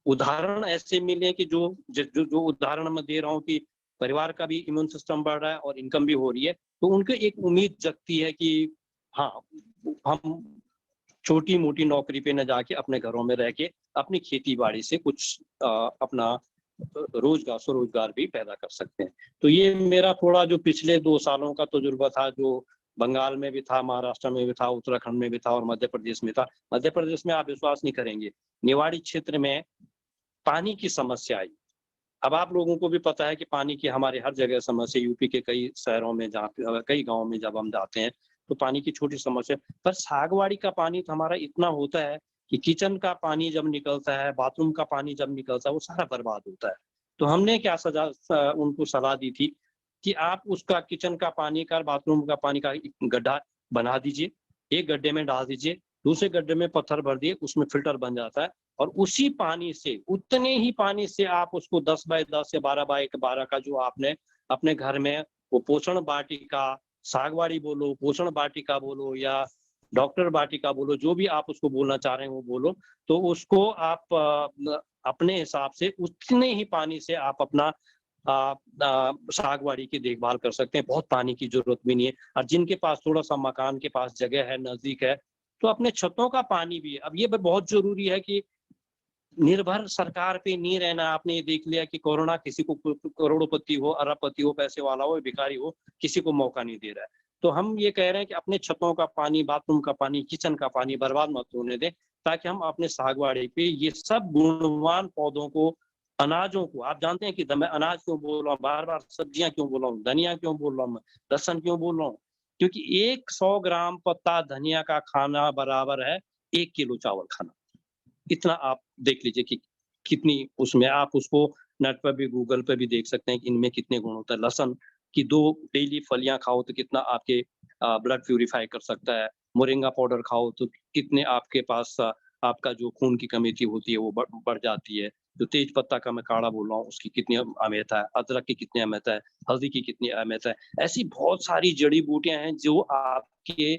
B: उदाहरण ऐसे मिले कि जो उदाहरण मैं दे रहा हूँ कि परिवार का भी इम्यून सिस्टम बढ़ रहा है और इनकम भी हो रही है, तो उनको एक उम्मीद जगती है कि हाँ, हम छोटी-मोटी नौकरी पे ना जाके अपने घरों में रह के अपनी खेती-बाड़ी से कुछ अपना रोज़गार, स्वरोज़गार भी पैदा कर सकते हैं। तो ये मेरा थोड़ा जो पिछले 2 सालों का तजुर्बा था, जो बंगाल में भी था, महाराष्ट्र में भी था, उत्तराखंड में भी था और मध्य प्रदेश में था। मध्य प्रदेश में आप विश्वास नहीं करेंगे, निवाड़ी क्षेत्र में पानी की समस्या आई। अब आप लोगों को भी पता है कि पानी की हमारे हर जगह समस्या, यूपी के कई शहरों में जहाँ पे कई गाँव में जब हम जाते हैं, तो पानी की छोटी समस्या, पर सागवाड़ी का पानी तो हमारा इतना होता है कि किचन का पानी जब निकलता है, बाथरूम का पानी जब निकलता है, वो सारा बर्बाद होता है। तो हमने क्या उनको सलाह दी थी कि आप उसका किचन का पानी का, बाथरूम का पानी का एक गड्ढा बना दीजिए, एक गड्ढे में डाल दीजिए, दूसरे गड्ढे में पत्थर भर दिए, उसमें फ़िल्टर बन जाता है और उसी पानी से, उतने ही पानी से आप उसको 10 बाय 10 या 12 बाय 12 का जो आपने अपने घर में वो पोषण वाटिका, सागवाड़ी बोलो, पोषण वाटिका बोलो या डॉक्टर वाटिका बोलो, जो भी आप उसको बोलना चाह रहे हैं वो बोलो, तो उसको आप अपने हिसाब से उतने ही पानी से आप अपना सागवाड़ी की देखभाल कर सकते हैं। बहुत पानी की ज़रूरत भी नहीं है और जिनके पास थोड़ा-सा मकान के पास जगह है, नज़दीक है, तो अपने छतों का पानी भी, अब ये ब बहुत ज़रूरी है कि निर्भर सरकार पे नहीं रहना। आपने ये देख लिया कि कोरोना किसी को करोड़पति हो, अरबपति हो, पैसे वाला हो, भिखारी हो, किसी को मौका नहीं दे रहा है। तो हम ये कह रहे हैं कि अपने छतों का पानी, बाथरूम का पानी, किचन का पानी बर्बाद मत होने दें, ताकि हम अपने सागवाड़ी पे ये सब गुणवान पौधों को, अनाजों को, आप जानते हैं कि मैं अनाज क्यों बोल रहा हूँ, बार-बार सब्जियाँ क्यों बोल रहा हूँ, धनिया क्यों बोल रहा हूँ मैं, लहसुन क्यों बोल रहा हूँ? क्योंकि एक 100 ग्राम पत्ता धनिया का खाना बराबर है 1 किलो चावल खाना। इतना आप देख लीजिए कि कितनी उसमें, आप उसको नेट पर भी, गूगल पे भी देख सकते हैं कि इनमें कितने गुण होते हैं। लहसुन की 2 डेली फलियाँ खाओ तो कितना आपके ब्लड प्यूरिफ़ाई कर सकता है। मोरिंगा पाउडर खाओ तो कितने आपके पास आपका जो खून की कमेटी होती है वो बढ़ जाती है। जो तेज पत्ता का मैं काढ़ा बोल रहा हूँ उसकी कितनी अहमियत है, अदरक की कितनी अहमियत है, हल्दी की कितनी अहमियत है। ऐसी बहुत सारी जड़ी-बूटियाँ हैं जो आपके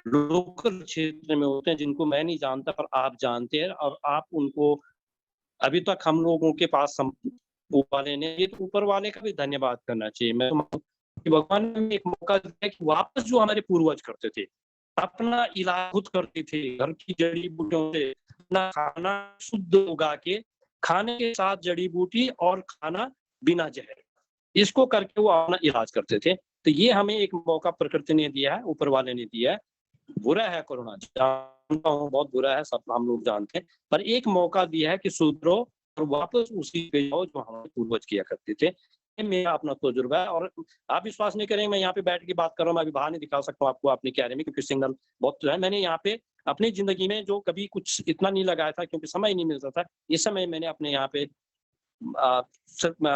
B: लोकल क्षेत्र में होते हैं, जिनको मैं नहीं जानता पर आप जानते हैं और आप उनको, अभी तक हम लोगों के पास ऊपर वाले ने, ये तो ऊपर वाले का भी धन्यवाद करना चाहिए। मैं तो मानता हूँ कि भगवान ने हमें एक मौका दिया कि वापस जो हमारे पूर्वज करते थे, अपना इलाज खुद करते थे, घर की जड़ी-बूटियों से अपना खाना शुद्ध उगा के, खाने के साथ जड़ी-बूटी और खाना बिना ज़हर, इसको करके वो अपना इलाज करते थे। तो ये हमें एक मौका प्रकृति ने दिया है, ऊपर वाले ने दिया है। बुरा है कोरोना, जानता हूँ बहुत बुरा है, सब हम लोग जानते हैं, पर एक मौका दिया है कि सुधरो और वापस उसी पे जाओ जो हमारे पूर्वज किया करते थे। ये मेरा अपना तजुर्बा है और आप विश्वास नहीं करेंगे, मैं यहाँ पे बैठ के बात कर रहा हूँ, मैं अभी बाहर नहीं दिखा सकता हूँ आपको अपने क्यारी में, क्योंकि सिग्नल बहुत जो है। मैंने यहाँ पे अपनी ज़िंदगी में जो कभी कुछ इतना नहीं लगाया था, क्योंकि समय ही नहीं मिलता था। इस समय मैंने अपने यहाँ पे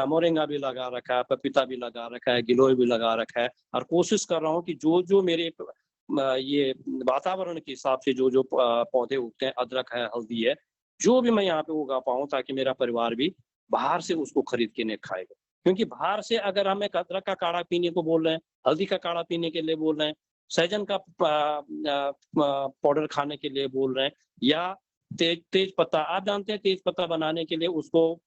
B: मोरिंगा भी लगा रखा है, पपीता भी लगा रखा है, गिलोय भी लगा रखा है और कोशिश कर रहा हूँ कि जो मेरे ये वातावरण के हिसाब से जो पौधे उगते हैं, अदरक है, हल्दी है, जो भी मैं यहाँ पे उगा पाऊँ ताकि मेरा परिवार भी बाहर से उसको खरीद के नहीं खाएगा। क्योंकि बाहर से अगर हम एक अदरक का काढ़ा पीने को बोल रहे हैं, हल्दी का काढ़ा पीने के लिए बोल रहे हैं, सहजन का पाउडर खाने के लिए बोल रहे हैं या तेज पत्ता, आप जानते हैं तेज पत्ता बनाने के लिए उसको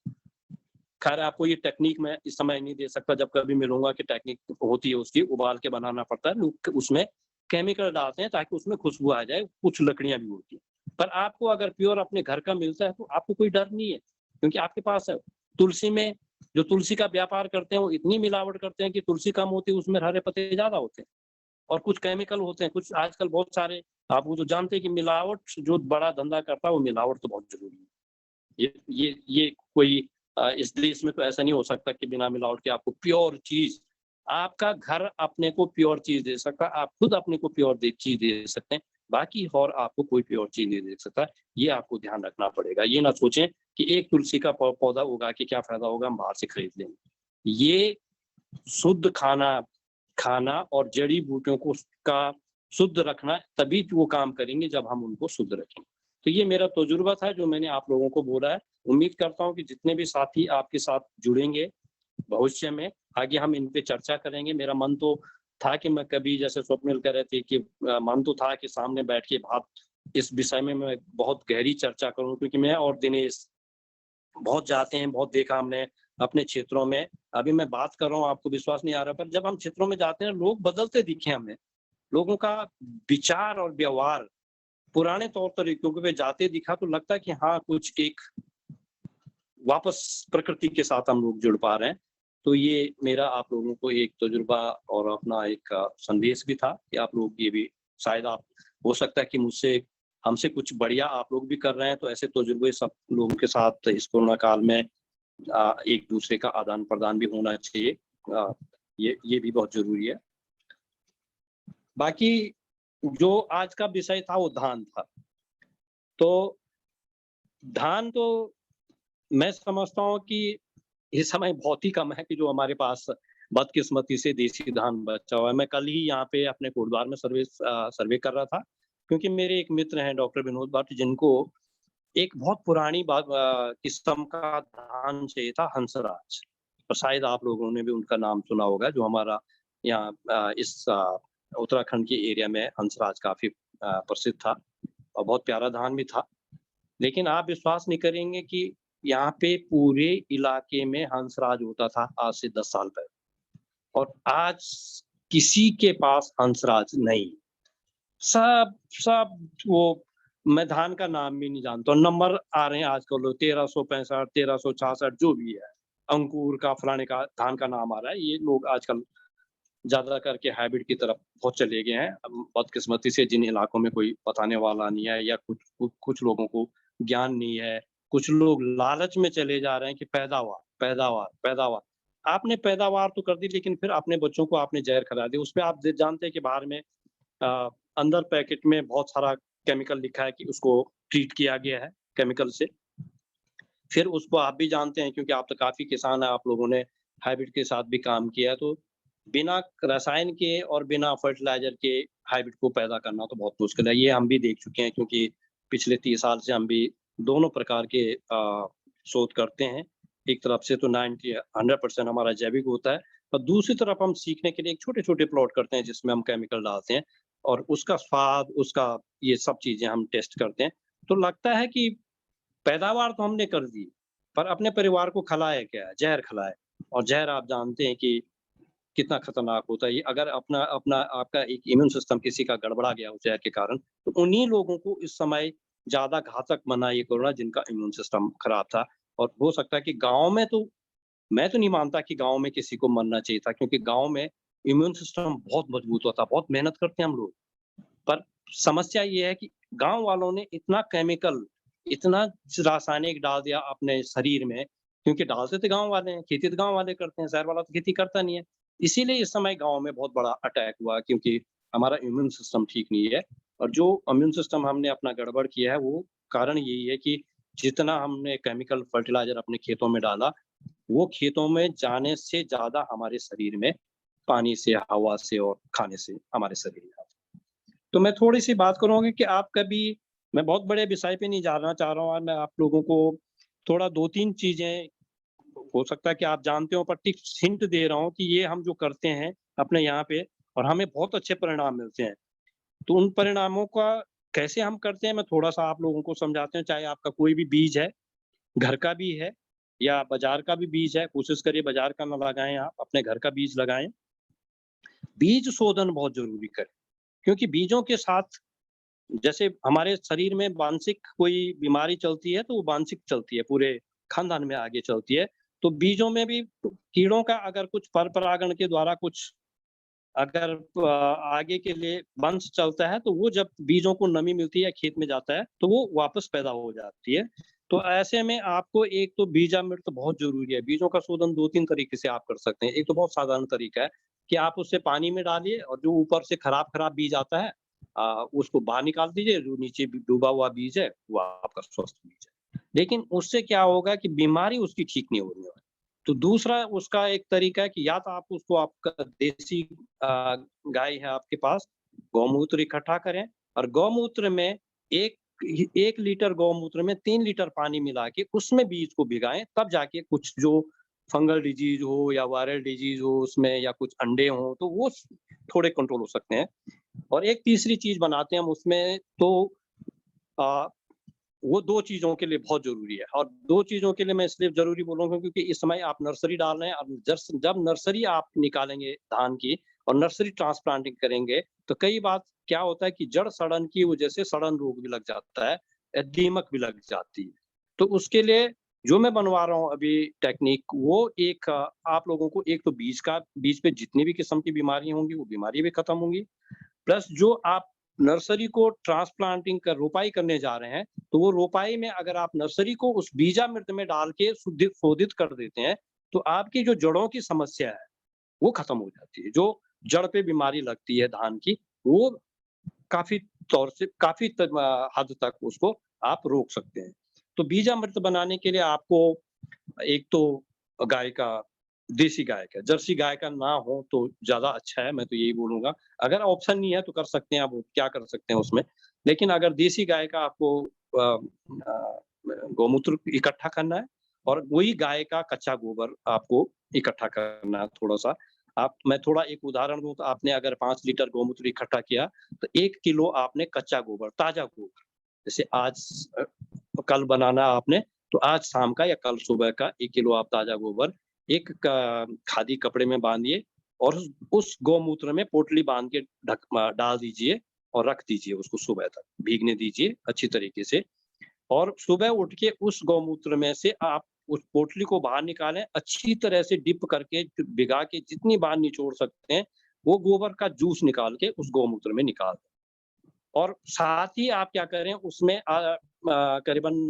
B: खैर आपको ये टेक्निक मैं इस समय नहीं दे सकता, जब कभी मिलूंगा कि टेक्निक होती है उसकी, उबाल के बनाना पड़ता है, लोग उसमें केमिकल डालते हैं ताकि उसमें खुशबू आ जाए, कुछ लकड़ियां भी होती हैं। पर आपको अगर प्योर अपने घर का मिलता है तो आपको कोई डर नहीं है, क्योंकि आपके पास है। तुलसी में जो तुलसी का व्यापार करते हैं वो इतनी मिलावट करते हैं कि तुलसी कम होती है, उसमें हरे पत्ते ज्यादा होते हैं और कुछ केमिकल होते हैं, कुछ आजकल बहुत सारे, आप वो तो जानते हैं कि मिलावट जो बड़ा धंधा करता है वो मिलावट तो बहुत जरूरी है। ये कोई इस देश में तो ऐसा नहीं हो सकता कि बिना मिलावट के आपको प्योर चीज, आपका घर अपने को प्योर चीज दे सकता है, आप खुद अपने को प्योर चीज दे सकते हैं, बाकी और आपको कोई प्योर चीज नहीं दे सकता। ये आपको ध्यान रखना पड़ेगा। ये ना सोचें कि एक तुलसी का पौधा उगा के क्या फायदा होगा, हम बाहर से खरीद लेंगे। ये शुद्ध खाना और जड़ी बूटियों को का शुद्ध रखना, तभी वो काम करेंगे जब हम उनको शुद्ध रखेंगे। तो ये मेरा तजुर्बा था जो मैंने आप लोगों को बोला है। उम्मीद करता हूँ कि जितने भी साथी आपके साथ जुड़ेंगे भविष्य में, आगे हम इन पे चर्चा करेंगे। मेरा मन तो था कि मैं कभी, जैसे स्वप्निल कह रहे थे कि मन तो था कि सामने बैठ के बात इस विषय में मैं बहुत गहरी चर्चा करूं, क्योंकि मैं और दिनेश बहुत जाते हैं, बहुत देखा हमने अपने क्षेत्रों में। अभी मैं बात कर रहा हूँ, आपको विश्वास नहीं आ रहा, पर जब हम क्षेत्रों में जाते हैं लोग बदलते दिखे हमें, लोगों का विचार और व्यवहार पुराने तौर तरीकों पे जाते दिखा, तो लगता है कि हाँ कुछ एक वापस प्रकृति के साथ हम लोग जुड़ पा रहे हैं। तो ये मेरा आप लोगों को एक तजुर्बा और अपना एक संदेश भी था कि आप लोग ये भी, शायद आप, हो सकता है कि मुझसे हमसे कुछ बढ़िया आप लोग भी कर रहे हैं, तो ऐसे तजुर्बे सब लोगों के साथ इस कोरोना काल में एक दूसरे का आदान प्रदान भी होना चाहिए। ये भी बहुत जरूरी है। बाकी जो आज का विषय था वो धान था। तो धान तो मैं समझता हूँ कि इस समय बहुत ही कम है कि जो हमारे पास बदकिस्मती से देसी धान बचा हुआ है। मैं कल ही यहाँ पे अपने कोटद्वार में सर्वे कर रहा था, क्योंकि मेरे एक मित्र हैं डॉक्टर विनोद भट्ट, जिनको एक बहुत पुरानी किस्म का धान चाहिए था, हंसराज। और शायद आप लोगों ने भी उनका नाम सुना होगा, जो हमारा यहाँ इस उत्तराखंड के एरिया में हंसराज काफी प्रसिद्ध था और बहुत प्यारा धान भी था। लेकिन आप विश्वास नहीं करेंगे कि यहाँ पे पूरे इलाके में हंसराज होता था आज से 10 साल पहले, और आज किसी के पास हंसराज नहीं। सब वो, मैं धान का नाम भी नहीं जानता, नंबर आ रहे हैं आजकल 1365, 1366 जो भी है, अंकुर का फलाने का धान का नाम आ रहा है। ये लोग आजकल ज्यादा करके हाइब्रिड की तरफ बहुत चले गए हैं। बदकिस्मती से जिन इलाकों में कोई बताने वाला नहीं है, या कुछ लोगों को ज्ञान नहीं है, कुछ लोग लालच में चले जा रहे हैं कि पैदावार पैदावार पैदावार। आपने पैदावार तो कर दी, लेकिन फिर अपने बच्चों को आपने जहर खिला दी। उसपे आप जानते हैं कि बाहर में अंदर पैकेट में बहुत सारा केमिकल लिखा है कि उसको ट्रीट किया गया है केमिकल से। फिर उसको आप भी जानते हैं, क्योंकि आप तो काफी किसान हैं, आप लोगों ने हाइब्रिड के साथ भी काम किया, तो बिना रसायन के और बिना फर्टिलाइजर के हाइब्रिड को पैदा करना तो बहुत मुश्किल है। ये हम भी देख चुके हैं, क्योंकि पिछले 30 साल से हम भी दोनों प्रकार के शोध करते हैं। एक तरफ से तो 100% हमारा जैविक होता है, और दूसरी तरफ हम सीखने के लिए एक छोटे-छोटे प्लॉट करते हैं जिसमें हम केमिकल डालते हैं, और उसका स्वाद, उसका ये सब चीजें हम टेस्ट करते हैं। तो लगता है कि पैदावार तो हमने कर दी, पर अपने परिवार को खिलाया क्या है? ज़हर खिलाया। और ज़हर आप जानते हैं कि कितना खतरनाक होता है। ये अगर अपना अपना आपका एक इम्यून सिस्टम किसी का गड़बड़ा गया उस ज़हर के कारण, तो उन्हीं लोगों को इस समय ज़्यादा घातक बना ये कोरोना, जिनका इम्यून सिस्टम खराब था। और हो सकता है कि गाँव में तो, मैं तो नहीं मानता कि गाँव में किसी को मरना चाहिए था, क्योंकि गाँव में इम्यून सिस्टम बहुत मजबूत होता है, बहुत मेहनत करते हैं हम लोग। पर समस्या ये है कि गाँव वालों ने इतना केमिकल, इतना रासायनिक डाल दिया अपने शरीर में, क्योंकि डालते तो गाँव वाले हैं, खेती तो गाँव वाले करते हैं, शहर वाला तो खेती करता नहीं है। इसीलिए इस समय गाँव में बहुत बड़ा अटैक हुआ, क्योंकि हमारा इम्यून सिस्टम ठीक नहीं है। और जो इम्यून सिस्टम हमने अपना गड़बड़ किया है, वो कारण यही है कि जितना हमने केमिकल फर्टिलाइज़र अपने खेतों में डाला, वो खेतों में जाने से ज़्यादा हमारे शरीर में पानी से, हवा से और खाने से हमारे शरीर में आता है। तो मैं थोड़ी-सी बात करूँगा कि आप कभी, मैं बहुत बड़े विषय पे नहीं जाना चाह रहा हूँ, और मैं आप लोगों को थोड़ा 2-3 चीज़ें, हो सकता है कि आप जानते हो, पर टिप्स हिंट दे रहा हूँ कि ये हम जो करते हैं अपने यहाँ पे, और हमें बहुत अच्छे परिणाम मिलते हैं। तो उन परिणामों का कैसे हम करते हैं, मैं थोड़ा-सा आप लोगों को समझाते हैं। चाहे आपका कोई भी बीज है, घर का भी है, या बाजार का भी बीज है, कोशिश करिए बाजार का ना लगाएँ आप, अपने घर का बीज लगाएँ। बीज शोधन बहुत ज़रूरी करें, क्योंकि बीजों के साथ जैसे हमारे शरीर में मानसिक कोई बीमारी चलती है, तो वो मानसिक चलती है, पूरे खानदान में आगे चलती है। तो बीजों में भी कीड़ों का अगर कुछ पर-परागण के द्वारा कुछ अगर आगे के लिए वंश चलता है, तो वो जब बीजों को नमी मिलती है, खेत में जाता है, तो वो वापस पैदा हो जाती है। तो ऐसे में आपको एक तो बीजामृत बहुत ज़रूरी है। बीजों का शोधन 2-3 तरीके से आप कर सकते हैं। एक तो बहुत साधारण तरीका है कि आप उसे पानी में डालिए और जो ऊपर से खराब-खराब बीज आता है उसको बाहर निकाल दीजिए, जो नीचे डूबा हुआ बीज है, वो आपका स्वस्थ बीज है। लेकिन उससे क्या होगा कि बीमारी उसकी ठीक नहीं होने वाली। तो दूसरा उसका एक तरीका है कि या तो आप उसको आपका देसी गाय है आपके पास, गौमूत्र इकट्ठा करें और गौमूत्र में 1 लीटर गौमूत्र में 3 लीटर पानी मिला के उसमें बीज को भिगाएँ, तब जाके कुछ जो फंगल डिजीज़ हो या वायरल डिजीज़ हो उसमें या कुछ अंडे हों, तो वो थोड़े कंट्रोल हो सकते हैं। और एक तीसरी चीज़ बनाते हैं हम उसमें तो अ, वो 2 चीज़ों के लिए बहुत ज़रूरी है और 2 चीज़ों के लिए मैं इसलिए ज़रूरी बोल रहा हूँ क्योंकि इस समय आप नर्सरी डाल रहे हैं, अब जब नर्सरी आप निकालेंगे धान की और नर्सरी ट्रांसप्लांटिंग करेंगे, तो कई बार क्या होता है कि जड़ सड़न की वजह से सड़न रोग भी लग जाता है, दीमक भी लग जाती है। तो उसके लिए जो मैं बनवा रहा हूँ अभी टेक्नीक वो एक आप लोगों को एक तो बीज पे जितनी भी किस्म की बीमारी होंगी, वो बीमारी भी खत्म होंगी। प्लस जो आप नर्सरी को ट्रांसप्लांटिंग कर रोपाई करने जा रहे हैं, तो वो रोपाई में अगर आप नर्सरी को उस बीजामृत में डाल के शोधित कर देते हैं, तो आपकी जो जड़ों की समस्या है, वो खत्म हो जाती है। जो जड़ पे बीमारी लगती है धान की, वो काफ़ी तौर से काफ़ी हद तक उसको आप रोक सकते हैं। तो बीजामृत बनाने के लिए आपको एक तो गाय का देसी गाय का, जर्सी गाय का ना हो तो ज़्यादा अच्छा है, मैं तो यही बोलूँगा। अगर ऑप्शन नहीं है तो कर सकते हैं आप क्या कर सकते हैं उसमें। लेकिन अगर देसी गाय का आपको गौमूत्र इकट्ठा करना है और वही गाय का कच्चा गोबर आपको इकट्ठा करना है थोड़ा-सा। आप मैं थोड़ा एक उदाहरण दूँ तो आपने अगर 5 लीटर गौमूत्र इकट्ठा किया, तो 1 किलो आपने कच्चा गोबर, ताज़ा गोबर, जैसे आज कल बनाना आपने, तो आज शाम का या कल सुबह का 1 किलो आप ताज़ा गोबर एक खादी कपड़े में बाँधिए और उस गौमूत्र में पोटली बाँध के डाल दीजिए और रख दीजिए उसको सुबह तक, भीगने दीजिए अच्छी तरीके से और सुबह उठ के उस गौमूत्र में से आप उस पोटली को बाहर निकालें, अच्छी तरह से डिप करके भिगा के जितनी बार निचोड़ सकते हैं, वो गोबर का जूस निकाल के उस गौमूत्र में निकाल दें। और साथ ही आप क्या करें उसमें करीबन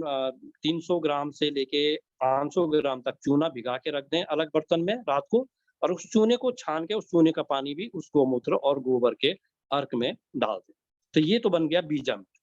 B: 300 ग्राम से लेके 500 ग्राम तक चूना भिगा के रख दें अलग बर्तन में रात को और उस चूने को छान के उस चूने का पानी भी उस गौमूत्र और गोबर के अर्क में डाल दें। तो ये तो बन गया बीजामृत।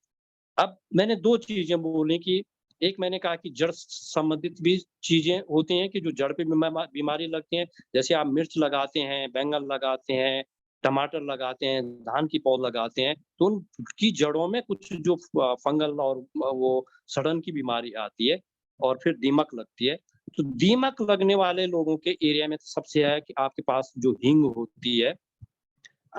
B: अब मैंने 2 चीज़ें बोली कि एक मैंने कहा कि जड़ संबंधित भी चीज़ें होती हैं कि जो जड़ पे बीमारी लगती हैं। जैसे आप मिर्च लगाते हैं, बैंगन लगाते हैं, टमाटर लगाते हैं, धान की पौध लगाते हैं, तो उनकी जड़ों में कुछ जो फंगल और वो सड़न की बीमारी आती है और फिर दीमक लगती है। तो दीमक लगने वाले लोगों के एरिया में तो सबसे है कि आपके पास जो हींग होती है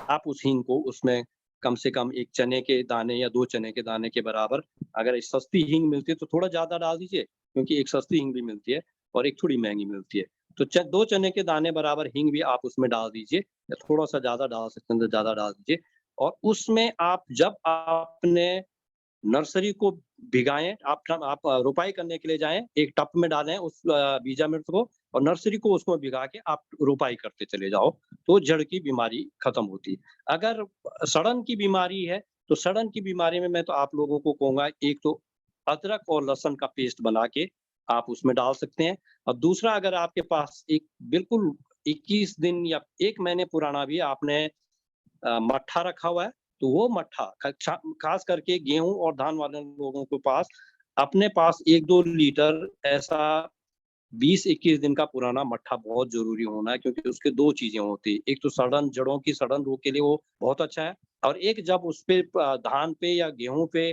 B: आप उस हींग को उसमें कम से कम 1 चने के दाने या 2 चने के दाने के बराबर अगर सस्ती हींग मिलती है तो थोड़ा ज़्यादा डाल दीजिए, क्योंकि एक सस्ती हींग भी मिलती है और एक थोड़ी महँगी मिलती है। तो 2 चने के दाने बराबर हींग भी आप उसमें डाल दीजिए या थोड़ा-सा ज़्यादा डाल सकते हैं तो ज़्यादा डाल दीजिए और उसमें आप जब आपने नर्सरी को भिगाएँ, आप रोपाई करने के लिए जाएँ, एक टब में डालें उस बीजामृत को और नर्सरी को उसमें भिगा के आप रोपाई करते चले जाओ, तो जड़ की बीमारी खत्म होती है। अगर सड़न की बीमारी है, तो सड़न की बीमारी में मैं तो आप लोगों को कहूँगा एक तो अदरक और लहसुन का पेस्ट बना के आप उसमें डाल सकते हैं और दूसरा अगर आपके पास एक बिल्कुल 21 दिन या 1 महीने पुराना भी आपने मट्ठा रखा हुआ है, तो वो मट्ठा खास करके गेहूँ और धान वाले लोगों के पास अपने पास 1-2 लीटर ऐसा 20-21 दिन का पुराना मट्ठा बहुत ज़रूरी होना है क्योंकि उसके 2 चीज़ें होती हैं। एक तो सड़न जड़ों की सड़न रोग के लिए वो बहुत अच्छा है और एक जब उस पे धान पे या गेहूँ पे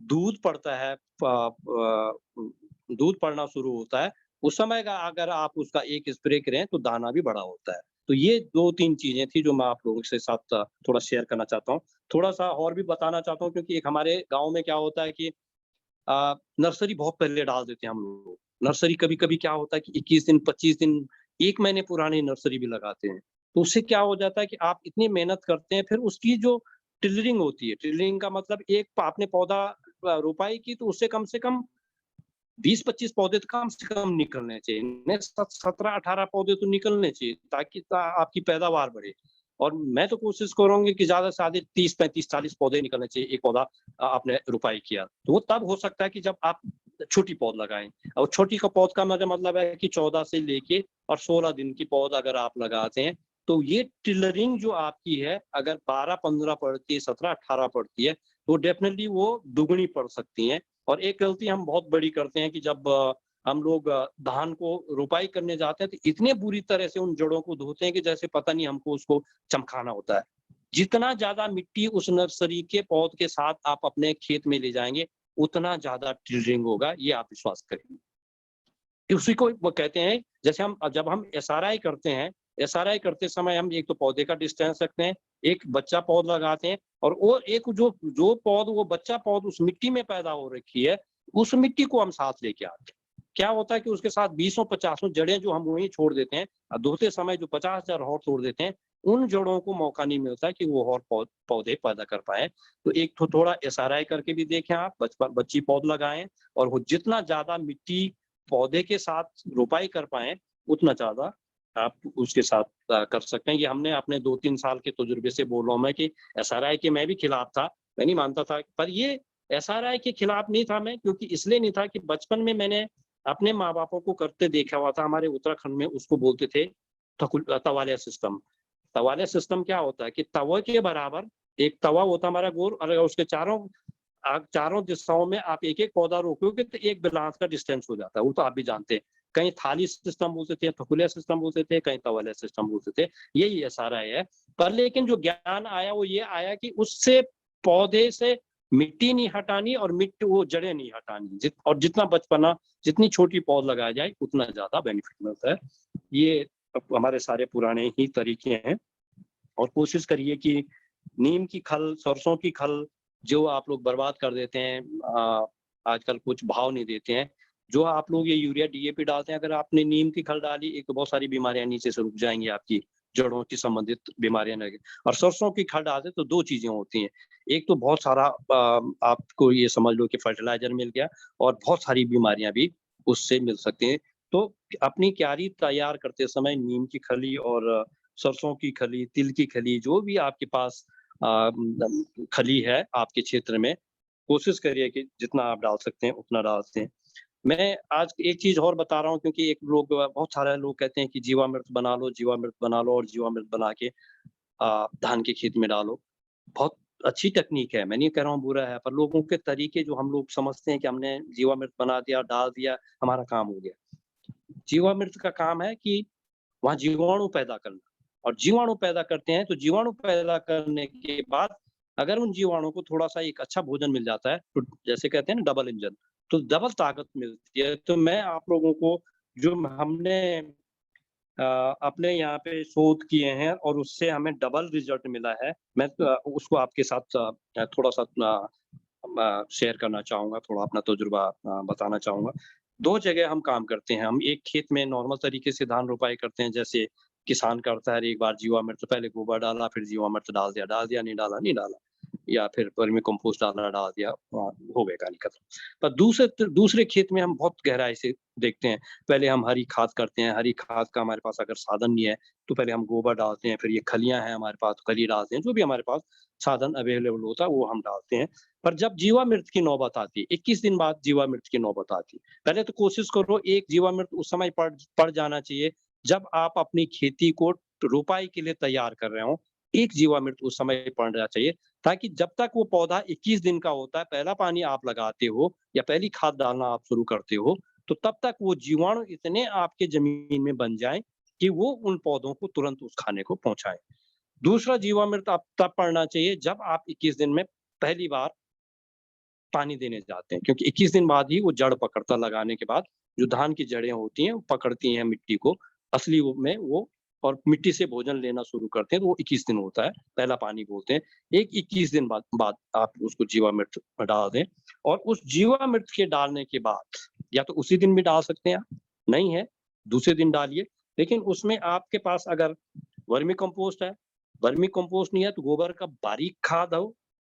B: दूध पड़ता है दूध पड़ना शुरू होता है, उस समय का अगर आप उसका एक स्प्रे करें तो दाना भी बड़ा होता है। तो ये 2-3 चीज़ें थी जो मैं आप लोगों के साथ थोड़ा शेयर करना चाहता हूँ। थोड़ा-सा और भी बताना चाहता हूँ क्योंकि एक हमारे गाँव में क्या होता है कि नर्सरी बहुत पहले डाल देते हैं हम लोग। नर्सरी कभी-कभी क्या होता है कि 21 दिन, 25 दिन, 1 महीने पुरानी नर्सरी भी लगाते हैं। तो उससे क्या हो जाता है कि आप इतनी मेहनत करते हैं, फिर उसकी जो टिलरिंग होती है, टिलरिंग का मतलब एक आपने पौधा रोपाई की तो उससे कम से कम 20-25 पौधे तो कम से कम निकलने चाहिए। नहीं 17-18 पौधे तो निकलने चाहिए ताकि आपकी पैदावार बढ़े। और मैं तो कोशिश करूँगी कि ज़्यादा से ज़्यादा 30, 35, 40 पौधे निकलने चाहिए, एक पौधा आपने रोपाई किया। तो वो तब हो सकता है कि जब आप छोटी पौध लगाएँ। और छोटी का पौध का मेरा मतलब है कि 14 से लेके और 16 दिन की पौध अगर आप लगाते हैं, तो ये टिलरिंग जो आपकी है, अगर 12-15 पड़ती है, 17-18 पड़ती है, तो डेफ़िनिटली वो दुगनी पड़ सकती हैं। और एक गलती हम बहुत बड़ी करते हैं कि जब हम लोग धान को रोपाई करने जाते हैं, तो इतने बुरी तरह से उन जड़ों को धोते हैं कि जैसे पता नहीं हमको उसको चमकाना होता है। जितना ज़्यादा मिट्टी उस नर्सरी के पौध के साथ आप अपने खेत में ले जाएँगे, उतना ज़्यादा टिलरिंग होगा, ये आप विश्वास करिए। उसी को वो कहते हैं, जैसे हम जब हम एसआरआई करते हैं, एसआरआई करते समय हम एक तो पौधे का डिस्टेंस रखते हैं, एक बच्चा पौध लगाते हैं और वो एक जो जो पौध वो बच्चा पौध उस मिट्टी में पैदा हो रखी है, उस मिट्टी को हम साथ लेके आते हैं। क्या होता है कि उसके साथ 20-50 जड़ें जो हम वहीं छोड़ देते हैं, धोते समय जो 50,000 और छोड़ देते हैं, उन जड़ों को मौका नहीं मिलता है कि वो और पौधे पैदा कर पाएँ। तो एक तो थोड़ा एसआरआई करके भी देखें आप, बच्ची पौध लगाएँ और वो जितना ज़्यादा मिट्टी पौधे के साथ रोपाई कर पाएँ, उतना ज़्यादा आप उसके साथ कर सकते हैं। ये हमने अपने 2-3 साल के तजुर्बे से बोल रहा हूँ मैं कि एसआरआई के मैं भी खिलाफ था, मैं नहीं मानता था। पर ये एसआरआई के खिलाफ नहीं था मैं, क्योंकि इसलिए नहीं था कि बचपन में मैंने अपने माँ-बापों को करते देखा हुआ था। हमारे उत्तराखंड में उसको बोलते थे तवालिया सिस्टम। तवालिया सिस्टम क्या होता है कि तवे के बराबर एक तवा होता है हमारा गोल और अगर उसके चारों दिशाओं में आप एक-एक पौधा रोपोगे तो एक बिलास का डिस्टेंस हो जाता है, वो तो आप भी जानते हैं। कहीं थाली सिस्टम बोलते थे, फकुलिया सिस्टम बोलते थे, कहीं तवालिया सिस्टम बोलते थे, यही है सारा है। पर लेकिन जो ज्ञान आया वो ये आया कि उससे पौधे से मिट्टी नहीं हटानी और मिट्टी वो जड़ें नहीं हटानी और जितना बचपना जितनी छोटी पौध लगाया जाए उतना ज़्यादा बेनिफिट मिलता है। ये हमारे सारे पुराने ही तरीके हैं और कोशिश करिए कि नीम की खल, सरसों की खल जो आप लोग बर्बाद कर देते हैं आजकल कुछ भाव नहीं देते हैं। जो आप लोग ये यूरिया, डीएपी डालते हैं, अगर आपने नीम की खल डाली, एक तो बहुत सारी बीमारियाँ नीचे से रुक जाएँगी आपकी, जड़ों की संबंधित बीमारियाँ नहीं और सरसों की खल डालते तो 2 चीज़ें होती हैं। एक तो बहुत सारा आपको ये समझ लो कि फर्टिलाइज़र मिल गया और बहुत सारी बीमारियाँ भी उससे मिल सकती हैं। तो अपनी क्यारी तैयार करते समय नीम की खली और सरसों की खली, तिल की खली, जो भी आपके पास खली है आपके क्षेत्र में, कोशिश करिए कि जितना आप डाल सकते हैं उतना डालते हैं। मैं आज एक चीज़ और बता रहा हूँ क्योंकि एक लोग बहुत सारे लोग कहते हैं कि जीवामृत बना लो, जीवामृत बना लो और जीवामृत बना के धान की खेत में डालो। बहुत अच्छी तकनीक है, मैं नहीं कह रहा हूँ बुरा है, पर लोगों के तरीके जो हम लोग समझते हैं कि हमने जीवामृत बना दिया, डाल दिया, हमारा काम हो गया। जीवामृत का काम है कि वहाँ जीवाणु पैदा करना और जीवाणु पैदा करते हैं तो जीवाणु पैदा करने के बाद अगर उन जीवाणु को थोड़ा-सा एक अच्छा भोजन मिल जाता है, तो जैसे कहते हैं ना डबल इंजन, तो डबल ताकत मिलती है। तो मैं आप लोगों को जो हमने अपने यहाँ पे शोध किए हैं और उससे हमें डबल रिज़ल्ट मिला है, मैं उसको आपके साथ थोड़ा-सा शेयर करना चाहूँगा, थोड़ा अपना तजुर्बा बताना चाहूँगा। 2 जगह हम काम करते हैं, हम एक खेत में नॉर्मल तरीके से धान रोपाई करते हैं, जैसे किसान करता है, एक बार जीवामृत पहले गोबर डाला, फिर जीवामृत डाल दिया, नहीं डाला, नहीं डाला। या फिर वर्मी कंपोस्ट डालना डाल दिया, हो गए कहानी खत्म। पर दूसरे खेत में हम बहुत गहराई से देखते हैं, पहले हम हरी खाद करते हैं, हरी खाद का हमारे पास अगर साधन नहीं है, तो पहले हम गोबर डालते हैं, फिर ये खलियाँ हैं हमारे पास, खली डालते हैं, जो भी हमारे पास साधन अवेलेबल होता है, वो हम डालते हैं। पर जब जीवामृत की नौबत आती है, 21 दिन बाद जीवामृत की नौबत आती है। पहले तो कोशिश करो एक जीवामृत उस समय पड़ जाना चाहिए, जब आप अपनी खेती को रोपाई के लिए तैयार कर रहे हों, एक जीवामृत उस समय पड़ना चाहिए, ताकि जब तक वो पौधा 21 दिन का होता है, पहला पानी आप लगाते हो या पहली खाद डालना आप शुरू करते हो, तो तब तक वो जीवाणु इतने आपके ज़मीन में बन जाएँ, कि वो उन पौधों को तुरंत उस खाने को पहुँचाएँ। दूसरा जीवामृत आप तब पड़ना चाहिए, जब आप 21 दिन में पहली बार पानी देने जाते हैं, क्योंकि 21 दिन बाद ही वो जड़ पकड़ता लगाने के बाद, जो धान की जड़ें होती हैं, वो पकड़ती हैं मिट्टी को, असली वो में वो और मिट्टी से भोजन लेना शुरू करते हैं, तो वो 21 दिन होता है, पहला पानी बोलते हैं। एक 21 दिन बाद बाद आप उसको जीवामृत डाल दें और उस जीवामृत के डालने के बाद या तो उसी दिन भी डाल सकते हैं आप, नहीं है दूसरे दिन डालिए। लेकिन उसमें आपके पास अगर वर्मी कंपोस्ट है, वर्मी कंपोस्ट नहीं है तो गोबर का बारीक खाद हो,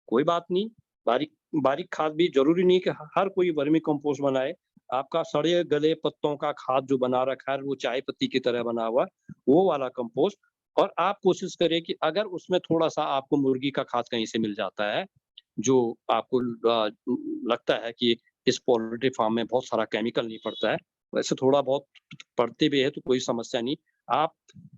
B: कोई बात नहीं। बारीक बारीक खाद भी ज़रूरी नहीं कि हर कोई वर्मी कंपोस्ट बनाए। आपका सड़े गले पत्तों का खाद जो बना रखा है, वो चाय पत्ती की तरह बना हुआ, वो वाला कंपोस्ट। और आप कोशिश करें कि अगर उसमें थोड़ा-सा आपको मुर्गी का खाद कहीं से मिल जाता है, जो आपको लगता है कि इस पोल्ट्री फार्म में बहुत सारा केमिकल नहीं पड़ता है, वैसे थोड़ा बहुत पड़ते भी है तो कोई समस्या नहीं। आप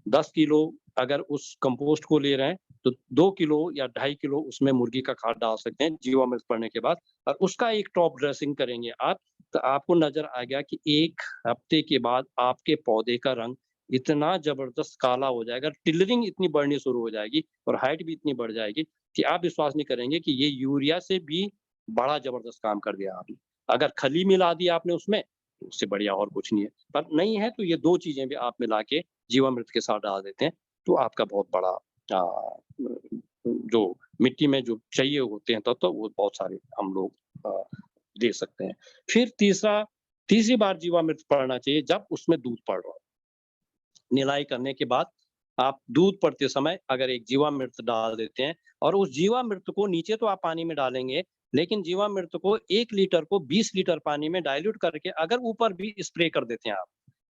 B: 10 किलो अगर उस कंपोस्ट को ले रहे हैं, तो 2 किलो या 2.5 किलो उसमें मुर्गी का खाद डाल सकते हैं जीवामृत पड़ने के बाद, और उसका एक टॉप ड्रेसिंग करेंगे आप, तो आपको नज़र आ गया कि 1 हफ्ते के बाद आपके पौधे का रंग इतना ज़बरदस्त काला हो जाएगा, टिलरिंग इतनी बढ़नी शुरू हो जाएगी और हाइट भी इतनी बढ़ जाएगी कि आप विश्वास नहीं करेंगे कि ये यूरिया से भी बड़ा ज़बरदस्त काम कर दिया आपने। अगर खली मिला दी आपने उसमें, तो उससे बढ़िया और कुछ नहीं है। पर नहीं है तो ये 2 चीज़ें भी आप मिला के जीवामृत के साथ डाल देते हैं, तो आपका बहुत बड़ा जो मिट्टी में जो चाहिए होते हैं तत्व तो वो बहुत सारे हम लोग दे सकते हैं। फिर तीसरी बार जीवामृत पड़ना चाहिए जब उसमें दूध पड़ रहा हो। निराई करने के बाद आप दूध पड़ते समय अगर एक जीवामृत डाल देते हैं, और उस जीवामृत को नीचे तो आप पानी में डालेंगे, लेकिन जीवामृत को 1 लीटर को 20 लीटर पानी में डाइल्यूट करके अगर ऊपर भी स्प्रे कर देते हैं आप,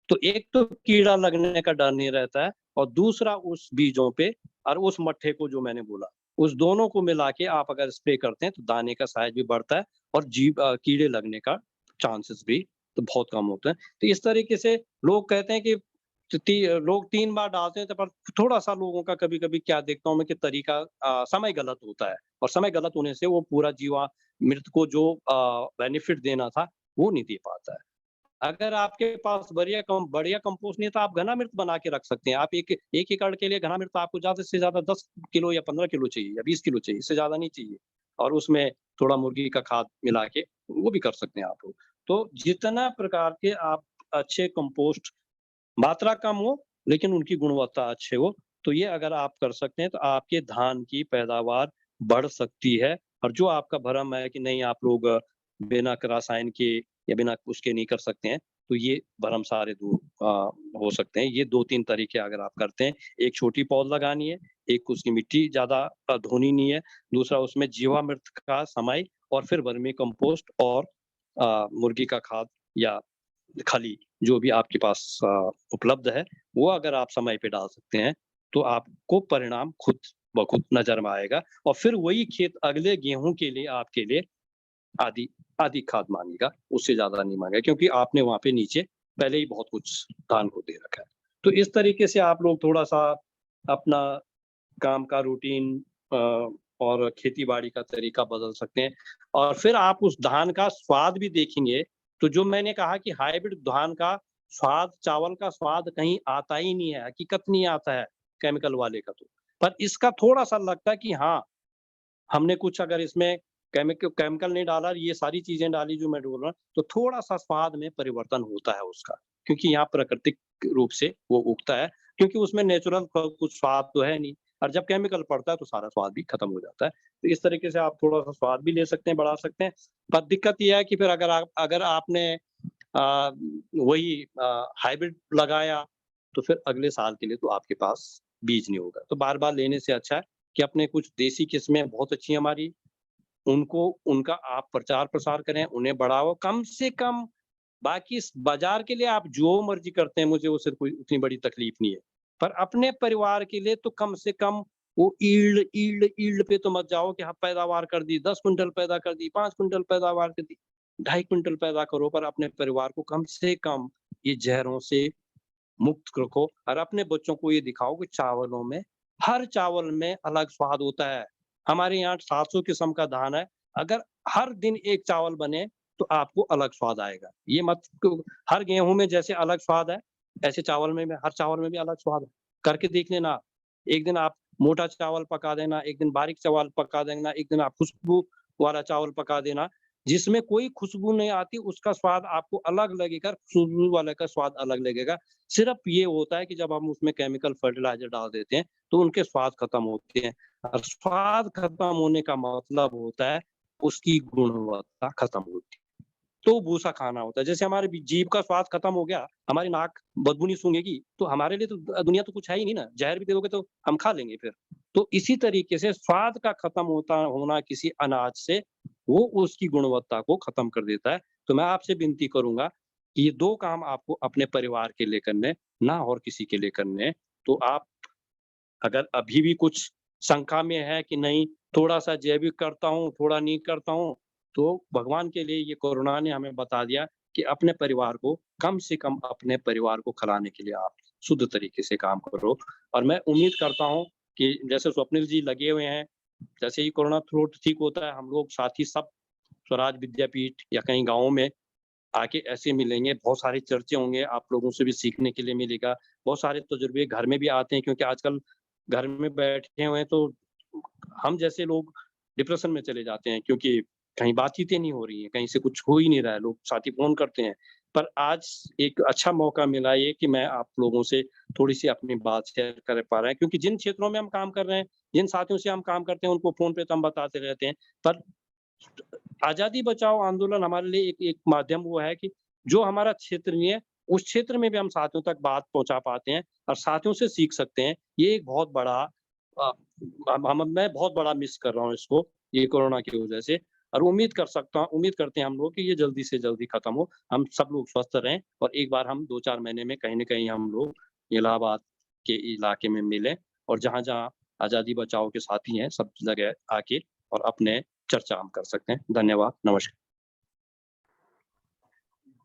B: तो एक तो कीड़ा लगने का डर नहीं रहता है, और दूसरा उस बीजों पे और उस मट्ठे को जो मैंने बोला, उस दोनों को मिला के आप अगर स्प्रे करते हैं तो दाने का साइज़ भी बढ़ता है और कीड़े लगने का चांसेस भी तो बहुत कम होते हैं। तो इस तरीके से लोग कहते हैं कि लोग 3 बार डालते हैं, तो पर थोड़ा-सा लोगों का कभी-कभी क्या देखता हूँ मैं कि तरीका समय गलत होता है, और समय गलत होने से वो पूरा जीवामृत को जो बेनिफिट देना था, वो नहीं दे पाता है। अगर आपके पास बढ़िया कंपोस्ट नहीं है तो आप घना मिर्च बना के रख सकते हैं। आप एक 1 एकड़ के लिए घना मिर्च आपको ज़्यादा से ज़्यादा 10 किलो या 15 किलो चाहिए या 20 किलो चाहिए, इससे ज़्यादा नहीं चाहिए। और उसमें थोड़ा मुर्गी का खाद मिला के वो भी कर सकते हैं आप लोग। तो जितना प्रकार के आप अच्छे कंपोस्ट, मात्रा कम हो लेकिन उनकी गुणवत्ता अच्छे हो, तो ये अगर आप कर सकते हैं तो आपके धान की पैदावार बढ़ सकती है। और जो आपका भ्रम है कि नहीं आप लोग बिना रासायन के या बिना उसके नहीं कर सकते हैं, तो ये भ्रम सारे दूर हो सकते हैं। ये 2-3 तरीके अगर आप करते हैं, एक छोटी पौध लगानी है, एक उसकी मिट्टी ज़्यादा धोनी नहीं है, दूसरा उसमें जीवामृत का समय, और फिर वर्मी कंपोस्ट और मुर्गी का खाद या खली जो भी आपके पास उपलब्ध है, वो अगर आप समय पे डाल सकते हैं, तो आपको परिणाम खुद ब खुद नज़र में आएगा, और फिर वही खेत अगले गेहूँ के लिए आपके लिए आधी आधी खाद माँगेगा, उससे ज़्यादा नहीं माँगेगा, क्योंकि आपने वहाँ पे नीचे पहले ही बहुत कुछ धान को दे रखा है। तो इस तरीके से आप लोग थोड़ा-सा अपना काम का रूटीन और खेती-बाड़ी का तरीका बदल सकते हैं। और फिर आप उस धान का स्वाद भी देखेंगे, तो जो मैंने कहा कि हाइब्रिड धान का स्वाद, चावल का स्वाद कहीं आता ही नहीं है, हकीकत नहीं आता है केमिकल वाले का तो। पर इसका थोड़ा-सा लगता है कि हाँ, हमने कुछ अगर इसमें केमिकल नहीं डाला, ये सारी चीज़ें डाली जो मैं बोल रहा हूँ, तो थोड़ा-सा स्वाद में परिवर्तन होता है उसका, क्योंकि यहाँ प्राकृतिक रूप से वो उगता है, क्योंकि उसमें नेचुरल कुछ स्वाद तो है नहीं, और जब केमिकल पड़ता है तो सारा स्वाद भी खत्म हो जाता है। तो इस तरीके से आप थोड़ा-सा स्वाद भी ले सकते हैं, बढ़ा सकते हैं। पर दिक्कत ये है कि फिर अगर आपने वही हाइब्रिड लगाया, तो फिर अगले साल के लिए तो आपके पास बीज नहीं होगा। तो बार-बार लेने से अच्छा है कि अपने कुछ देसी किस्में बहुत अच्छी हमारी, उनको उनका आप प्रचार-प्रसार करें, उन्हें बढ़ाओ, कम से कम। बाकी इस बाज़ार के लिए आप जो मर्ज़ी करते हैं, मुझे उससे कोई उतनी बड़ी तकलीफ़ नहीं है। पर अपने परिवार के लिए तो कम से कम वो ईल्ड पे तो मत जाओ कि हाँ, पैदावार कर दी, 10 कुंटल पैदा कर दी, 5 कुंटल पैदावार कर दी, 2.5 कुंटल पैदा करो, पर अपने परिवार को कम से कम ये ज़हरों से मुक्त रखो, और अपने बच्चों को ये दिखाओ कि चावलों में, हर चावल में अलग स्वाद होता है। हमारे यहाँ 700 किस्म का धान है, अगर हर दिन एक चावल बने, तो आपको अलग स्वाद आएगा। ये मत क हर गेहूँ में जैसे अलग स्वाद है, ऐसे चावल में भी, हर चावल में भी अलग स्वाद है। करके देख लेना आप। एक दिन आप मोटा चावल पका देना, एक दिन बारीक चावल पका देना, एक दिन आप खुशबू वाला चावल पका देना। जिसमें कोई खुशबू नहीं आती, उसका स्वाद आपको अलग लगेगा, खुशबू वाले का स्वाद अलग लगेगा। सिर्फ ये होता है कि जब हम उसमें केमिकल फर्टिलाइज़र डाल देते हैं, तो उनके स्वाद खत्म होते हैं, और स्वाद खत्म होने का मतलब होता है, उसकी गुणवत्ता खत्म होती है। तो भूसा खाना होता है। जैसे हमारे जीभ का स्वाद खत्म हो गया, हमारी नाक बदबू नहीं सूंघेगी, तो हमारे लिए तो दुनिया तो कुछ है ही नहीं ना, ज़हर भी दे दोगे तो हम खा लेंगे फिर। तो इसी तरीके से स्वाद का खत्म होना किसी अनाज से, वो उसकी गुणवत्ता को खत्म कर देता है। तो मैं आपसे विनती करूँगा कि ये 2 काम आपको अपने परिवार के लिए करने, ना और किसी के लिए करने हैं। तो आप अगर अभी भी कुछ शंका में है कि नहीं, थोड़ा-सा जैविक करता हूँ, थोड़ा नहीं करता हूँ, तो भगवान के लिए ये कोरोना ने हमें बता दिया कि अपने परिवार को कम से कम अपने परिवार को खिलाने के लिए आप शुद्ध तरीके से काम करो। और मैं उम्मीद करता हूँ कि जैसे स्वप्निल जी लगे हुए हैं, जैसे ही कोरोना थोड़ा ठीक होता है, हम लोग साथी सब स्वराज विद्यापीठ या कहीं गाँवों में आके ऐसे मिलेंगे, बहुत सारे चर्चे होंगे, आप लोगों से भी सीखने के लिए मिलेगा। बहुत सारे तजुर्बे घर में भी आते हैं क्योंकि आजकल घर में बैठे हुए हैं तो हम जैसे लोग डिप्रेशन में चले जाते हैं क्योंकि कहीं बातचीतें नहीं हो रही हैं, कहीं से कुछ हो ही नहीं रहा है, लोग साथी फ़ोन करते हैं। पर आज एक अच्छा मौका मिला ये कि मैं आप लोगों से थोड़ी-सी अपनी बात शेयर कर पा रहे हैं क्योंकि जिन क्षेत्रों में हम काम कर रहे हैं, जिन साथियों से हम काम करते हैं, उनको फ़ोन पे तो हम बताते रहते हैं। पर आज़ादी बचाओ आंदोलन हमारे लिए एक एक माध्यम वो है कि जो हमारा क्षेत्र नहीं है, उस क्षेत्र में भी हम साथियों तक बात पहुँचा पाते हैं और साथियों से सीख सकते हैं। ये एक बहुत बड़ा अ, मैं बहुत बड़ा मिस कर रहा हूँ इसको, ये कोरोना की वजह से और उम्मीद करते हैं हम लोग कि ये जल्दी से जल्दी खत्म हो, हम सब लोग स्वस्थ रहें और एक बार हम 2-4 महीने में कहीं न कहीं हम लोग इलाहाबाद के इलाके में मिलें और जहाँ-जहाँ आज़ादी बचाओ के साथी हैं, सब जगह आके और अपने चर्चा हम कर सकते हैं। धन्यवाद, नमस्कार।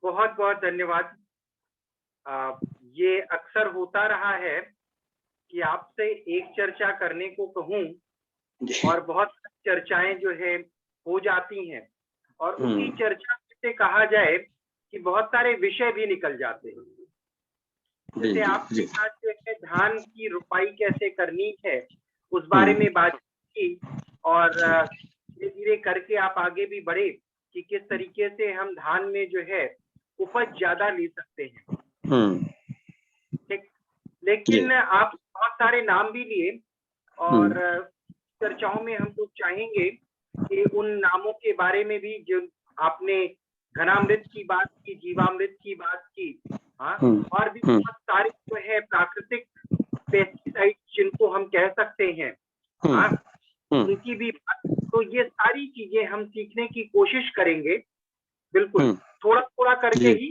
A: बहुत-बहुत धन्यवाद। ये अक्सर होता रहा है कि आपसे एक चर्चा करने को कहूँ
B: जी।
A: और बहुत चर्चाएँ जो है हो जाती हैं और उसी
B: हुँ,
A: चर्चा से कहा जाए कि बहुत सारे विषय भी निकल जाते हैं।
B: जी,
A: जैसे
B: जी,
A: आपके
B: जी।
A: साथ जो है धान की रुपाई कैसे करनी है, उस बारे
B: हुँ,
A: में बातचीत की और धीरे-धीरे करके आप आगे भी बढ़े कि किस तरीके से हम धान में जो है उपज ज़्यादा ले सकते हैं।
B: हुँ,
A: ठीक,
B: जी,
A: लेकिन आप बहुत सारे नाम भी लिए
B: हुँ,
A: और चर्चाओं में हम लोग चाहेंगे कि उन नामों के बारे में भी जो आपने घनामृत की बात की, जीवामृत की बात की, हाँ,
B: हुँ,
A: और भी
B: हुँ,
A: बहुत सारे जो है प्राकृतिक पेस्टिसाइड्स जिनको हम कह सकते हैं,
B: हुँ,
A: हाँ,
B: हुँ,
A: उनकी भी बात। तो ये सारी चीज़ें हम सीखने की कोशिश करेंगे, बिल्कुल,
B: हुँ,
A: थोड़ा-थोड़ा करके
B: जी,
A: ही,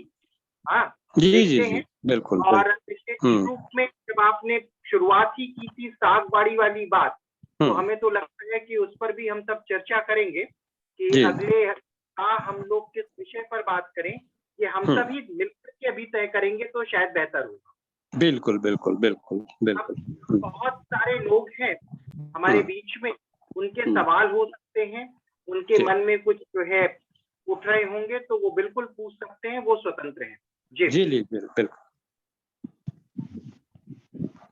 A: हाँ,
B: जी, जी,
A: देखते
B: जी,
A: हैं।
B: बिल्कुल,
A: और
B: बिल्कुल।
A: विशेष
B: हुँ,
A: रूप में जब आपने शुरुआत ही की थी साग-बाड़ी वाली बात, तो
B: हुँ,
A: हमें तो लगता है कि उस पर भी हम सब चर्चा करेंगे कि
B: जी,
A: अगले हम लोग किस विषय पर बात करें, ये हम
B: हुँ,
A: सभी मिलकर के अभी तय करेंगे तो शायद बेहतर होगा।
B: बिल्कुल, बिल्कुल, बिल्कुल,
A: अब
B: बिल्कुल। हुँ,
A: बहुत सारे लोग हैं
B: हुँ,
A: हमारे बीच में, उनके
B: हुँ,
A: सवाल हो सकते हैं, उनके
B: जी,
A: मन में कुछ जो है उठ रहे होंगे, तो वो बिल्कुल पूछ सकते हैं, वो स्वतंत्र हैं। जी।
B: जी, बिल्कुल।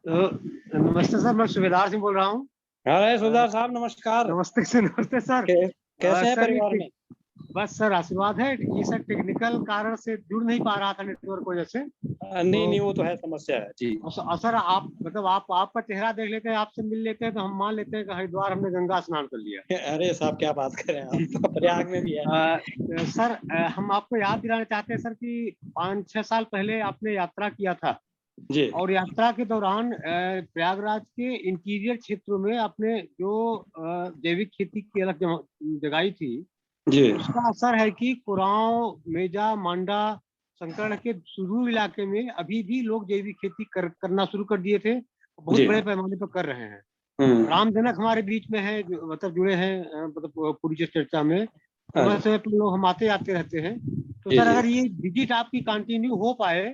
C: नमस्ते सर, मैं सूबेदार सिंह बोल रहा हूँ।
B: अरे
C: अ,
B: सुधार साहब नमस्कार।
C: नमस्ते सर, नमस्ते सर।
B: कै कैसे हैं
C: सर ये
B: परिवार
C: टेक
B: में?
C: बस सर आशीर्वाद है। ये सर टेक्निकल कारण से जुड़ नहीं पा रहा था नेटवर्क की वजह से।
B: नहीं,
C: तो
B: नहीं वो तो है समस्या है। जी।
C: सर आप मतलब आप आपका चेहरा देख लेते हैं, आपसे मिल लेते हैं तो हम मान लेते हैं कि हरिद्वार हमने गंगा स्नान कर लिया।
B: अरे साहब क्या बात कर रहे हैं आप तो प्रयाग में भी है।
C: सर हम आपको याद दिलाना चाहते हैं सर कि 5-6 साल पहले आपने यात्रा किया था
B: जी,
C: और यात्रा के दौरान प्रयागराज के इंटीरियर क्षेत्रों में आपने जो जैविक खेती की अलग जगाई थी,
B: जी,
C: उसका असर है कि कुरांव, मेजा, मांडा, संकर्ण के सुदूर इलाके में अभी भी लोग जैविक खेती करना शुरू कर दिए थे, बहुत
B: जी।
C: बड़े पैमाने पर कर रहे हैं।
B: हुँ,
C: राम जनक हमारे बीच में है, मतलब जुड़े हैं, मतलब पूरी जिस चर्चा में समय
B: अरे!
C: समय पर लोग हम आते आते रहते हैं। तो
B: जी,
C: सर
B: जी।
C: अगर ये विजिट आपकी कंटिन्यू हो पाए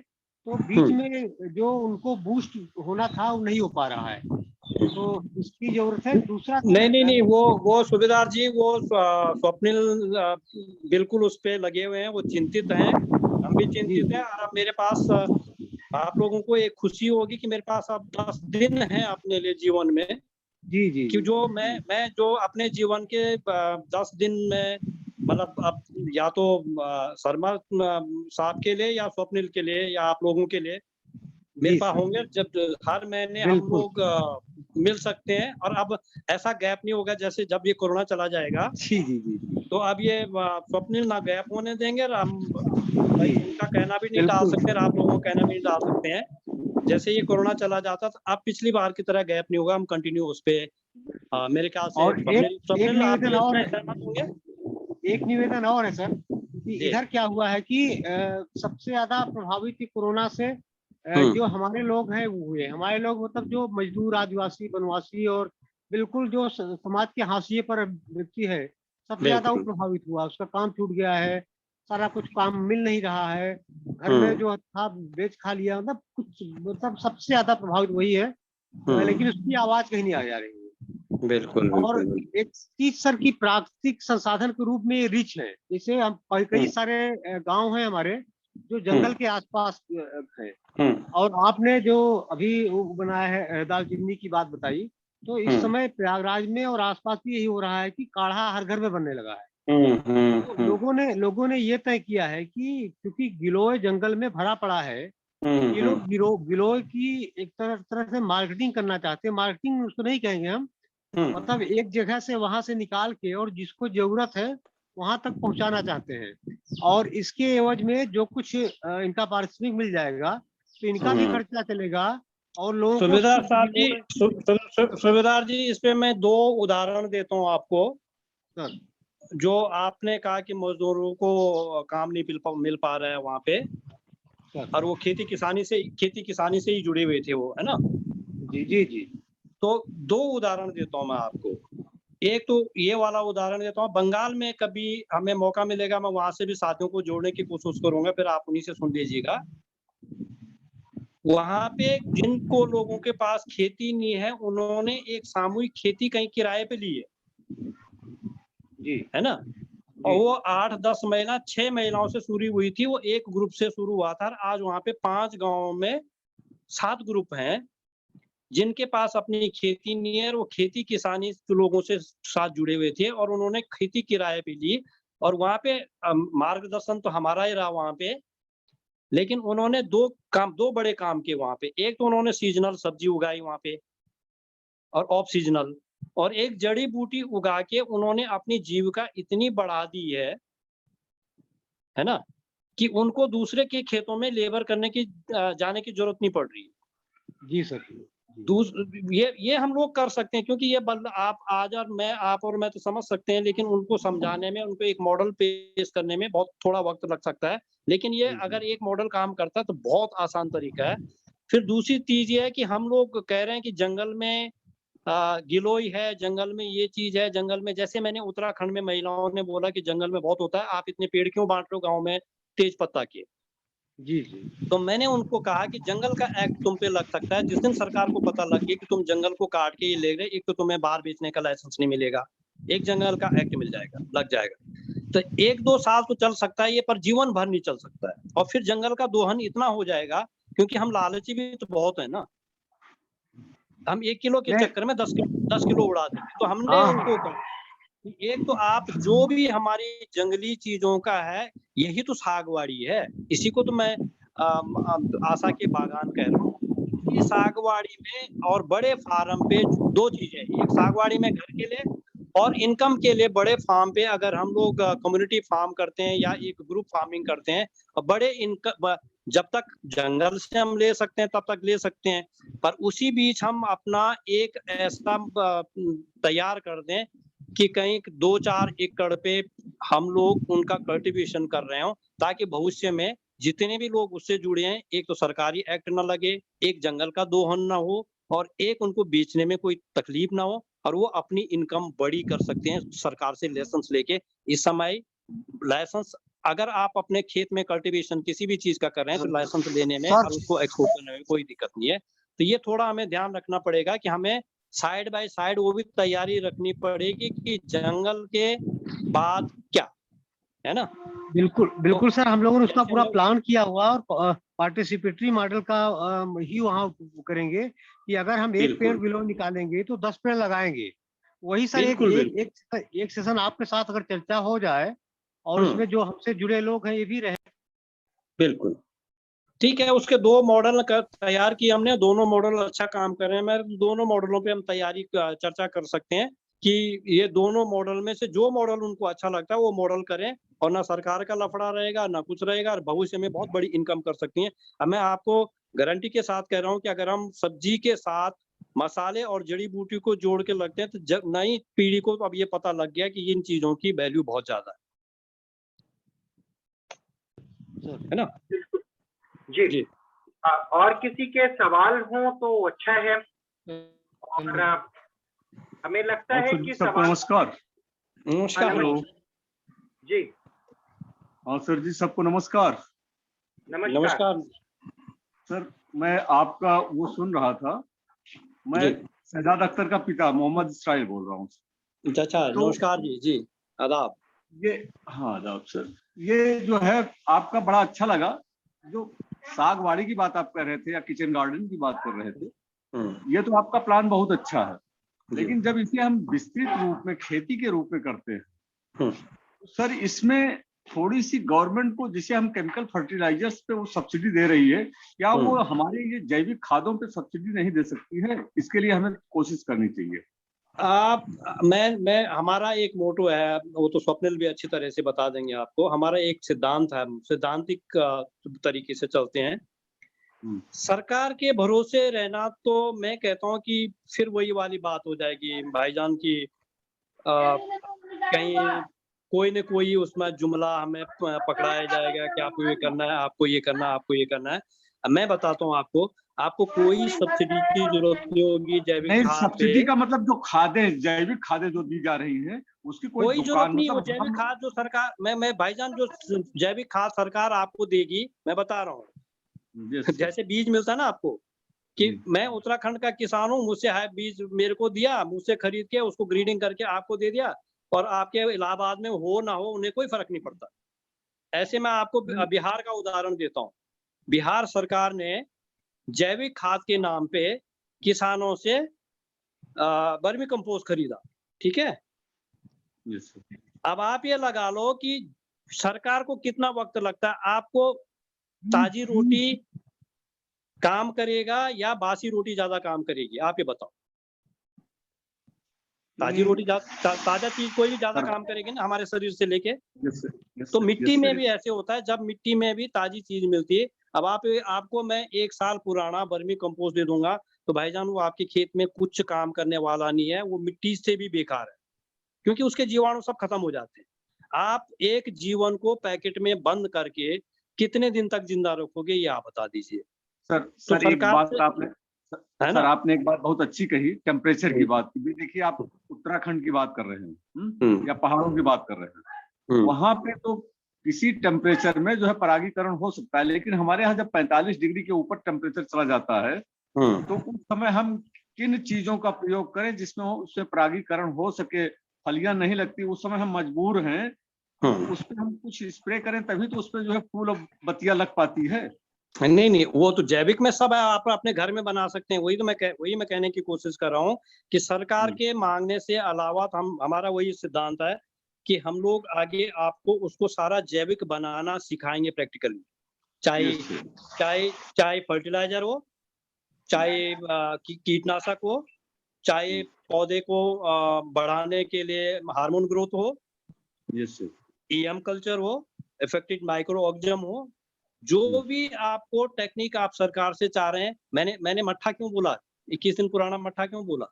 C: तो
B: हुँ,
C: बीच में जो उनको बूस्ट होना था वो नहीं हो पा रहा है, तो इसकी जरूरत है। दूसरा सर
B: नहीं, वो सूबेदार जी वो स्वप्निल बिल्कुल उस पे लगे हुए हैं, वो चिंतित हैं, हम भी
C: जी
B: चिंतित हैं और अब मेरे पास आप लोगों को एक खुशी होगी कि मेरे पास अब 10 दिन हैं अपने लिए जीवन में
C: जी जी
B: कि
C: जी
B: जो मैं जो अपने जीवन के 10 दिन में मतलब अब या तो शर्मा साहब के लिए या स्वप्निल के लिए या आप लोगों के लिए मेरे
C: जी
B: पास
C: सर,
B: होंगे जब हर महीने हम
C: बिल्कुल।
B: लोग मिल सकते हैं। और अब ऐसा गैप नहीं होगा, जैसे जब ये कोरोना चला जाएगा
C: जी जी जी जी
B: तो अब ये स्वप्निल ना गैप होने देंगे, और हम भाई
C: जी,
B: उनका कहना भी नहीं टाल
C: बिल्कुल
B: सकते और आप लोगों का कहना भी नहीं टाल सकते हैं। जैसे ये कोरोना चला जाता तो अब पिछली बार की तरह गैप नहीं होगा, हम कंटिन्यू उस पे मेरे ख्याल से
C: और एक
B: स्वप्निल आप
C: निवेदन
B: भी
C: और
B: इसमें
C: है,
B: सहमत होंगे?
C: एक निवेदन और है सर कि
B: जी।
C: इधर क्या हुआ है कि सबसे ज्यादा प्रभावित कोरोना से जो हमारे लोग हैं वो हुए। हमारे लोग मतलब जो मजदूर, आदिवासी, वनवासी और बिल्कुल जो समाज के हाशिए पर व्यक्ति है, सबसे ज्यादा वो
B: बिल्कुल।
C: प्रभावित हुआ। उसका काम छूट गया है, सारा कुछ काम मिल नहीं रहा है, घर में जो था बेच खा लिया, मतलब कुछ, मतलब सबसे ज्यादा प्रभावित वही है। लेकिन उसकी आवाज कहीं नहीं आ जा रही है।
B: बिल्कुल
C: और
B: बिल्कुल बिल्कुल।
C: एक चीज सर की प्राकृतिक संसाधन के रूप में ये रिच है। जैसे हम कई सारे गांव हैं हमारे जो जंगल के आसपास हैं। और आपने जो अभी वो बनाया है दालचीनी की बात बताई, तो इस समय प्रयागराज में और आसपास भी यही हो रहा है कि काढ़ा हर घर में बनने लगा है। तो लोगों ने ये तय किया है कि क्योंकि गिलोय जंगल में भरा पड़ा है, ये लोग गिलोय की एक तरह से मार्केटिंग करना चाहते हैं। मार्केटिंग उसको नहीं कहेंगे हम, मतलब एक जगह से वहां से निकाल के और जिसको जरूरत है वहां तक पहुंचाना चाहते हैं। और इसके एवज में जो कुछ इनका पारिश्रमिक मिल जाएगा तो इनका भी खर्चा चलेगा और लोगों को
B: सुबेदार
C: शुद्ध
B: साहब जी,
C: गिलोय।
B: सुबेदार जी, इस पे मैं 2 उदाहरण देता हूँ आपको।
C: सर,
B: जो आपने कहा कि मजदूरों को काम नहीं मिल पा रहा है वहाँ पे,
C: सर,
B: और वो खेती किसानी से ही जुड़े हुए थे वो, है ना?
C: जी जी जी
B: तो 2 उदाहरण देता हूँ मैं आपको। एक तो ये वाला उदाहरण देता हूँ, बंगाल में कभी हमें मौका मिलेगा, मैं वहाँ से भी साथियों को जोड़ने की कोशिश करूँगा, फिर आप उन्हीं से सुन लीजिएगा। वहाँ पे जिनको लोगों के पास खेती नहीं है, उन्होंने एक सामूहिक खेती कहीं किराए पे ली
C: जी
B: है ना? और
C: जी
B: वो 8-10 महिला 6 महिलाओं से शुरू हुई थी, वो एक ग्रुप से शुरू हुआ था और आज वहाँ पे 5 गाँव में 7 ग्रुप हैं, जिनके पास अपनी खेती नहीं है और वो खेती किसानी के लोगों से साथ जुड़े हुए थे और उन्होंने खेती किराए पे ली। और वहाँ पे मार्गदर्शन तो हमारा ही रहा वहाँ पे, लेकिन उन्होंने 2 बड़े काम किए वहाँ पे। एक तो उन्होंने सीज़नल सब्जी उगाई वहाँ पे और ऑफ सीज़नल, और एक जड़ी-बूटी उगा के उन्होंने अपनी जीविका इतनी बढ़ा दी है ना? कि उनको दूसरे के खेतों में लेबर करने की जाने की ज़रूरत नहीं पड़ रही है।
C: जी सर जी
B: दूस ये हम लोग कर सकते हैं, क्योंकि ये बल आप और मैं तो समझ सकते हैं, लेकिन उनको समझाने में, उनको एक मॉडल पेश करने में बहुत थोड़ा वक़्त लग सकता है। लेकिन ये
C: जी
B: अगर
C: जी
B: एक मॉडल काम करता है तो बहुत आसान तरीका है। फिर दूसरी चीज़ ये है कि हम लोग कह रहे हैं कि जंगल में गिलोय है, जंगल में ये चीज़ है, जंगल में जैसे मैंने उत्तराखंड में महिलाओं ने बोला कि जंगल में बहुत होता है, आप इतने पेड़ क्यों बाँट रहे हो गाँव में तेज पत्ता के?
C: जी जी
B: तो मैंने उनको कहा कि जंगल का एक्ट तुम पे लग सकता है, जिस दिन सरकार को पता लग गया कि तुम जंगल को काट के ये ले रहे, एक तो तुम्हें बाहर बेचने का लाइसेंस नहीं मिलेगा, एक जंगल का एक्ट मिल जाएगा, लग जाएगा। तो 1-2 साल तो चल सकता है ये, पर जीवन भर नहीं चल सकता है। और फिर जंगल का दोहन इतना हो जाएगा, क्योंकि हम लालची भी तो बहुत है ना। हम 1 किलो के
C: मैं
B: चक्कर में 10 किलो उड़ा देंगे। तो हमने
C: हाँ
B: उनको कहा कि एक तो आप जो भी हमारी जंगली चीज़ों का है, यही तो सागवाड़ी है। इसी को तो मैं आशा के बागान कह रहा हूँ। कि सागवाड़ी में और बड़े फार्म पे 2 चीज़ें, एक सागवाड़ी में घर के लिए और इनकम के लिए बड़े फार्म पे अगर हम लोग कम्युनिटी फार्म करते हैं या एक ग्रुप फार्मिंग करते हैं, बड़े जब तक जंगल से हम ले सकते हैं तब तक ले सकते हैं। पर उसी बीच हम अपना एक ऐसा तैयार कर दें कि कहीं 2-4 एकड़ पे हम लोग उनका कल्टीवेशन कर रहे हों, ताकि भविष्य में जितने भी लोग उससे जुड़े हैं, एक तो सरकारी एक्ट ना लगे, एक जंगल का दोहन ना हो और एक उनको बेचने में कोई तकलीफ ना हो और वो अपनी इनकम बड़ी कर सकते हैं सरकार से लाइसेंस लेके। इस समय लाइसेंस, अगर आप अपने खेत में कल्टीवेशन किसी भी चीज़ का कर रहे हैं, तो लाइसेंस लेने में
C: सर
B: और उसको एक्सपोर्ट करने में कोई दिक्कत नहीं है। तो ये थोड़ा हमें ध्यान रखना पड़ेगा कि हमें साइड बाय साइड वो भी तैयारी रखनी पड़ेगी कि जंगल के बाद क्या, है ना?
C: बिल्कुल
B: तो
C: बिल्कुल सर, हम लोगों ने उसका
B: जैसे
C: पूरा
B: मैं
C: प्लान किया हुआ और पार्टिसिपेटरी मॉडल का ही वहाँ करेंगे कि अगर हम एक पेड़
B: बिल्कुल,
C: बिलो निकालेंगे तो 10 पेड़ लगाएंगे। वही सर एक
B: बिल्कुल,
C: एक
B: बिल्कुल।
C: एक सेशन आपके साथ अगर चर्चा हो जाए और
B: हुँ,
C: उसमें जो हमसे जुड़े लोग हैं ये भी रहे।
B: बिल्कुल। ठीक है, उसके 2 मॉडल तैयार किए हमने, दोनों मॉडल अच्छा काम कर रहे हैं। मैं दोनों मॉडलों पे हम तैयारी चर्चा कर सकते हैं कि ये दोनों मॉडल में से जो मॉडल उनको अच्छा लगता है वो मॉडल करें, और ना सरकार का लफड़ा रहेगा ना कुछ रहेगा, और भविष्य में बहुत बड़ी इनकम कर सकती हैं। अब मैं आपको गारंटी के साथ कह रहा हूँ कि अगर हम सब्जी के साथ मसाले और जड़ी बूटी को जोड़ के लगते हैं तो नई पीढ़ी को अब ये पता लग गया कि इन चीजों की वैल्यू बहुत ज्यादा है ना।
A: जी,
B: जी
A: और किसी के सवाल हो तो अच्छा है। और हमें लगता है कि
D: सबको नमस्कार।
B: नमस्कार
A: जी
D: हाँ सर जी, सबको नमस्कार।
B: नमस्कार
D: सर, मैं आपका वो सुन रहा था। मैं शहजाद अख्तर का पिता मोहम्मद इस्राइल बोल रहा हूँ।
B: अच्छा, नमस्कार जी आदाब।
D: ये हाँ आदाब सर। ये जो है आपका बड़ा अच्छा लगा, जो सागवाड़ी की बात आप कर रहे थे या किचन गार्डन की बात कर रहे थे, ये तो आपका प्लान बहुत अच्छा है। लेकिन जब इसे हम विस्तृत रूप में खेती के रूप में करते हैं तो सर इसमें थोड़ी सी गवर्नमेंट को, जिसे हम केमिकल फर्टिलाइजर्स पे वो सब्सिडी दे रही है, क्या वो हमारे ये जैविक खादों पे सब्सिडी नहीं दे सकती है? इसके लिए हमें कोशिश करनी चाहिए।
B: मैं हमारा एक मोटो है, वो तो स्वप्निल भी अच्छी तरह से बता देंगे आपको। हमारा एक सिद्धांत है, सैद्धांतिक तरीके से चलते हैं। सरकार के भरोसे रहना तो मैं कहता हूँ कि फिर वही वाली बात हो जाएगी भाईजान की, कहीं कोई न कोई उसमें जुमला हमें पकड़ाया जाएगा कि आपको ये करना है, आपको ये करना है, आपको ये करना है। मैं बताता हूँ आपको कोई सब्सिडी की जरूरत नहीं होगी जैविक
D: नहीं,
B: खाद पे।
D: सब्सिडी का मतलब जो खादें, जैविक खादें जो दी जा रही हैं, उसकी कोई
B: जरूरत
D: दुकान
B: नहीं। वो
D: मतलब
B: जैविक खाद जो सरकार, मैं भाईजान जो जैविक खाद सरकार आपको देगी, मैं बता रहा हूँ जैसे बीज मिलता है ना आपको, कि मैं उत्तराखंड का किसान हूँ, मुझसे है बीज मेरे को दिया, मुझसे खरीद के उसको ग्रीडिंग करके आपको दे दिया, और आपके इलाहाबाद में हो ना हो उन्हें कोई फर्क नहीं पड़ता। ऐसे मैं आपको बिहार का उदाहरण देता हूँ। बिहार सरकार ने जैविक खाद के नाम पे किसानों से वर्मी कंपोस्ट खरीदा, ठीक है। अब आप ये लगा लो कि सरकार को कितना वक्त लगता है, आपको ताजी रोटी काम करेगा या बासी रोटी ज्यादा काम करेगी, आप ये बताओ। ताजी रोटी ताजा चीज कोई भी ज्यादा काम करेगी ना हमारे शरीर से लेके। तो मिट्टी में भी ऐसे होता है, जब मिट्टी में भी ताजी चीज मिलती है। अब आपको मैं 1 साल पुराना वर्मी कंपोस्ट दे दूंगा तो भाईजान वो आपके खेत में कुछ काम करने वाला नहीं है, वो मिट्टी से भी बेकार है, क्योंकि उसके जीवाणु सब खत्म हो जाते हैं। आप एक जीवन को पैकेट में बंद करके कितने दिन तक जिंदा रखोगे, ये आप बता दीजिए।
D: सर एक बात आपने एक बात बहुत अच्छी कही, टेम्परेचर की बात की। देखिए आप उत्तराखंड की बात कर रहे हैं या पहाड़ों की बात कर रहे हैं, वहां पे तो किसी टेम्परेचर में जो है परागीकरण हो सकता है, लेकिन हमारे यहाँ जब 45 डिग्री के ऊपर टेम्परेचर चला जाता है तो उस समय हम किन चीजों का प्रयोग करें जिसमें उससे परागीकरण हो सके? फलियां नहीं लगती, उस समय हम मजबूर हैं उस पर हम कुछ स्प्रे करें, तभी तो उस पर जो है फूल और बत्तियां लग पाती है।
B: नहीं, वो तो जैविक में सब है, आप अपने घर में बना सकते हैं। वही मैं कहने की कोशिश कर रहा हूँ कि सरकार के मांगने से अलावा हमारा वही सिद्धांत है कि हम लोग आगे आपको उसको सारा जैविक बनाना सिखाएंगे प्रैक्टिकली। चाहे फर्टिलाइजर हो, चाहे कीटनाशक हो, चाहे पौधे को बढ़ाने के लिए हार्मोन ग्रोथ हो, EM कल्चर हो, इफेक्टिव माइक्रो ऑर्गेनिज्म हो, जो भी आपको टेक्निक आप सरकार से चाह रहे हैं। मैंने मट्ठा क्यों बोला, 21 दिन पुराना मट्ठा क्यों बोला?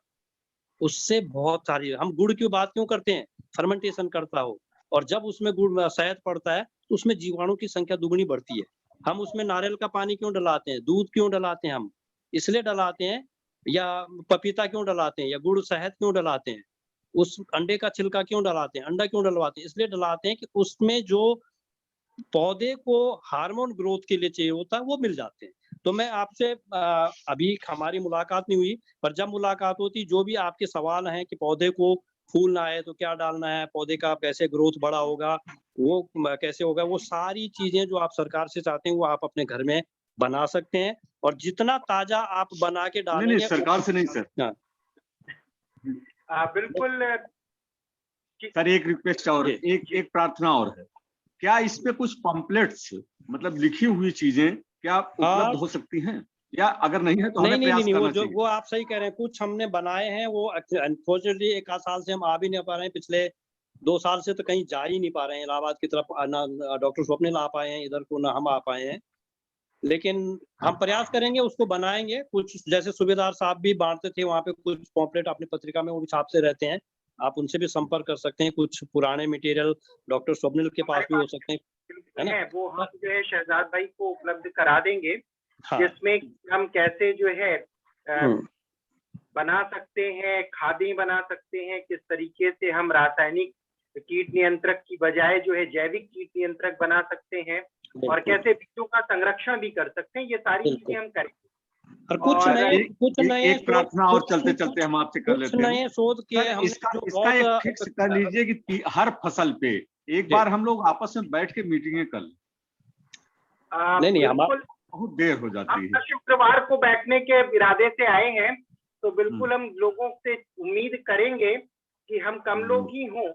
B: उससे बहुत सारी, हम गुड़ की बात क्यों करते हैं? फर्मेंटेशन करता हो, और जब उसमें गुड़ शहद पड़ता है तो उसमें जीवाणु की संख्या दुगनी बढ़ती है। हम उसमें नारियल का पानी क्यों डलाते हैं, दूध क्यों डलाते हैं? हम इसलिए डलाते हैं, या पपीता क्यों डलाते हैं, या गुड़ शहद क्यों डलाते हैं? उस अंडे का छिलका क्यों डलाते हैं, अंडा क्यों डलवाते हैं? इसलिए डलाते हैं कि उसमें जो पौधे को हार्मोन ग्रोथ के लिए चाहिए होता है वो मिल जाते हैं। तो मैं आपसे अभी हमारी मुलाकात नहीं हुई, पर जब मुलाकात होती, जो भी आपके सवाल हैं कि पौधे को फूल ना आए तो क्या डालना है, पौधे का कैसे ग्रोथ बड़ा होगा, वो कैसे होगा, वो सारी चीजें जो आप सरकार से चाहते हैं वो आप अपने घर में बना सकते हैं। और जितना ताजा आप बना के डालेंगे,
D: नहीं, सरकार से नहीं सर।
A: बिल्कुल
D: सर, एक रिक्वेस्ट और, एक प्रार्थना और है। क्या इस पे कुछ पम्पलेट्स, मतलब लिखी हुई चीजें क्या उपलब्ध हो सकती हैं, या अगर नहीं है तो हमें प्रयास करना चाहिए?
B: वो आप सही कह रहे हैं, कुछ हमने बनाए हैं, वो अनफॉर्चुनेटली 1 आध साल से हम आ भी नहीं पा रहे हैं, पिछले 2 साल से तो कहीं जा ही नहीं पा रहे हैं इलाहाबाद की तरफ, ना डॉक्टर स्वप्निल आ पाए हैं इधर को, ना हम आ पाए हैं। लेकिन हम प्रयास करेंगे, उसको बनाएंगे। कुछ जैसे सूबेदार साहब भी बांटते थे वहाँ पे कुछ पॉम्पलेट अपनी पत्रिका में, वो भी छापते रहते हैं, आप उनसे भी संपर्क कर सकते हैं। कुछ पुराने मटेरियल डॉक्टर स्वप्निल के पास भी हो सकते हैं, है ना?
A: वो हम जो है शहजाद भाई को उपलब्ध करा देंगे,
B: हाँ।
A: जिसमें हम कैसे जो है बना सकते हैं, खादें बना सकते हैं, किस तरीके से हम रासायनिक कीट नियंत्रक की बजाय जो है जैविक कीट नियंत्रक बना सकते हैं, और कैसे बीजों का संरक्षण भी कर सकते हैं, ये सारी चीजें हम करेंगे।
B: और कुछ नए
D: एक प्रार्थना और चलते चलते हम आपसे कर लेते हैं,
B: नए शोध के
D: इसका एक फिक्स कर लीजिए कि हर फसल पे एक बार हम लोग आपस में बैठ के मीटिंगें कर लें।
B: नहीं,
D: बहुत देर हो जाती है।
A: शुक्रवार को बैठने के इरादे से आए हैं, तो बिल्कुल हम लोगों से उम्मीद करेंगे कि हम कम लोग ही हों,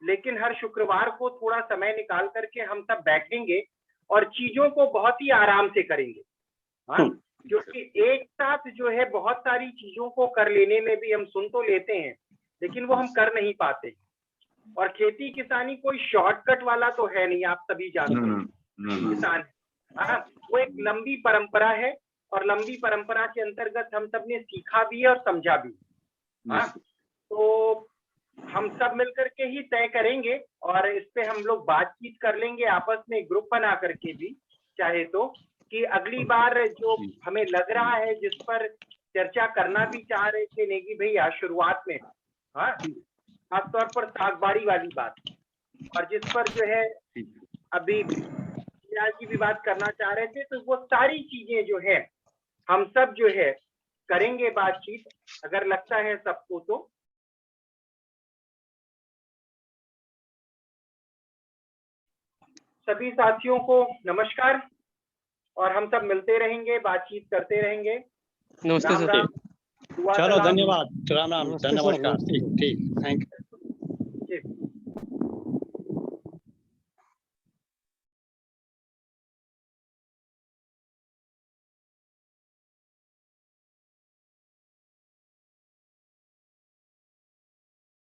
A: लेकिन हर शुक्रवार को थोड़ा समय निकाल करके हम सब बैठेंगे और चीजों को बहुत ही आराम से करेंगे। हाँ, क्योंकि एक साथ जो है बहुत सारी चीजों को कर लेने में भी हम सुन तो लेते हैं, लेकिन वो हम कर नहीं पाते। और खेती किसानी कोई शॉर्टकट वाला तो है नहीं, आप सभी जानते हैं। किसान वो एक लंबी परंपरा है, और लंबी परंपरा के अंतर्गत हम सब ने सीखा भी है और समझा भी। तो हम सब मिलकर के ही तय करेंगे, और इस पे हम लोग बातचीत कर लेंगे आपस में, ग्रुप बना करके भी चाहे तो, कि अगली बार जो हमें लग रहा है, जिस पर चर्चा करना भी चाह रहे थे नेगी भैया शुरुआत में, हाँ, खासतौर पर सागबाड़ी वाली बात, और जिस पर जो है अभी जी भी बात करना चाह रहे थे, तो वो सारी चीजें जो है हम सब जो है करेंगे बातचीत, अगर लगता है सबको तो। सभी साथियों को नमस्कार, और हम सब मिलते रहेंगे, बातचीत करते रहेंगे।
B: नमस्ते सर। चलो धन्यवाद, राम राम, नमस्कार, ठीक, थैंक यू।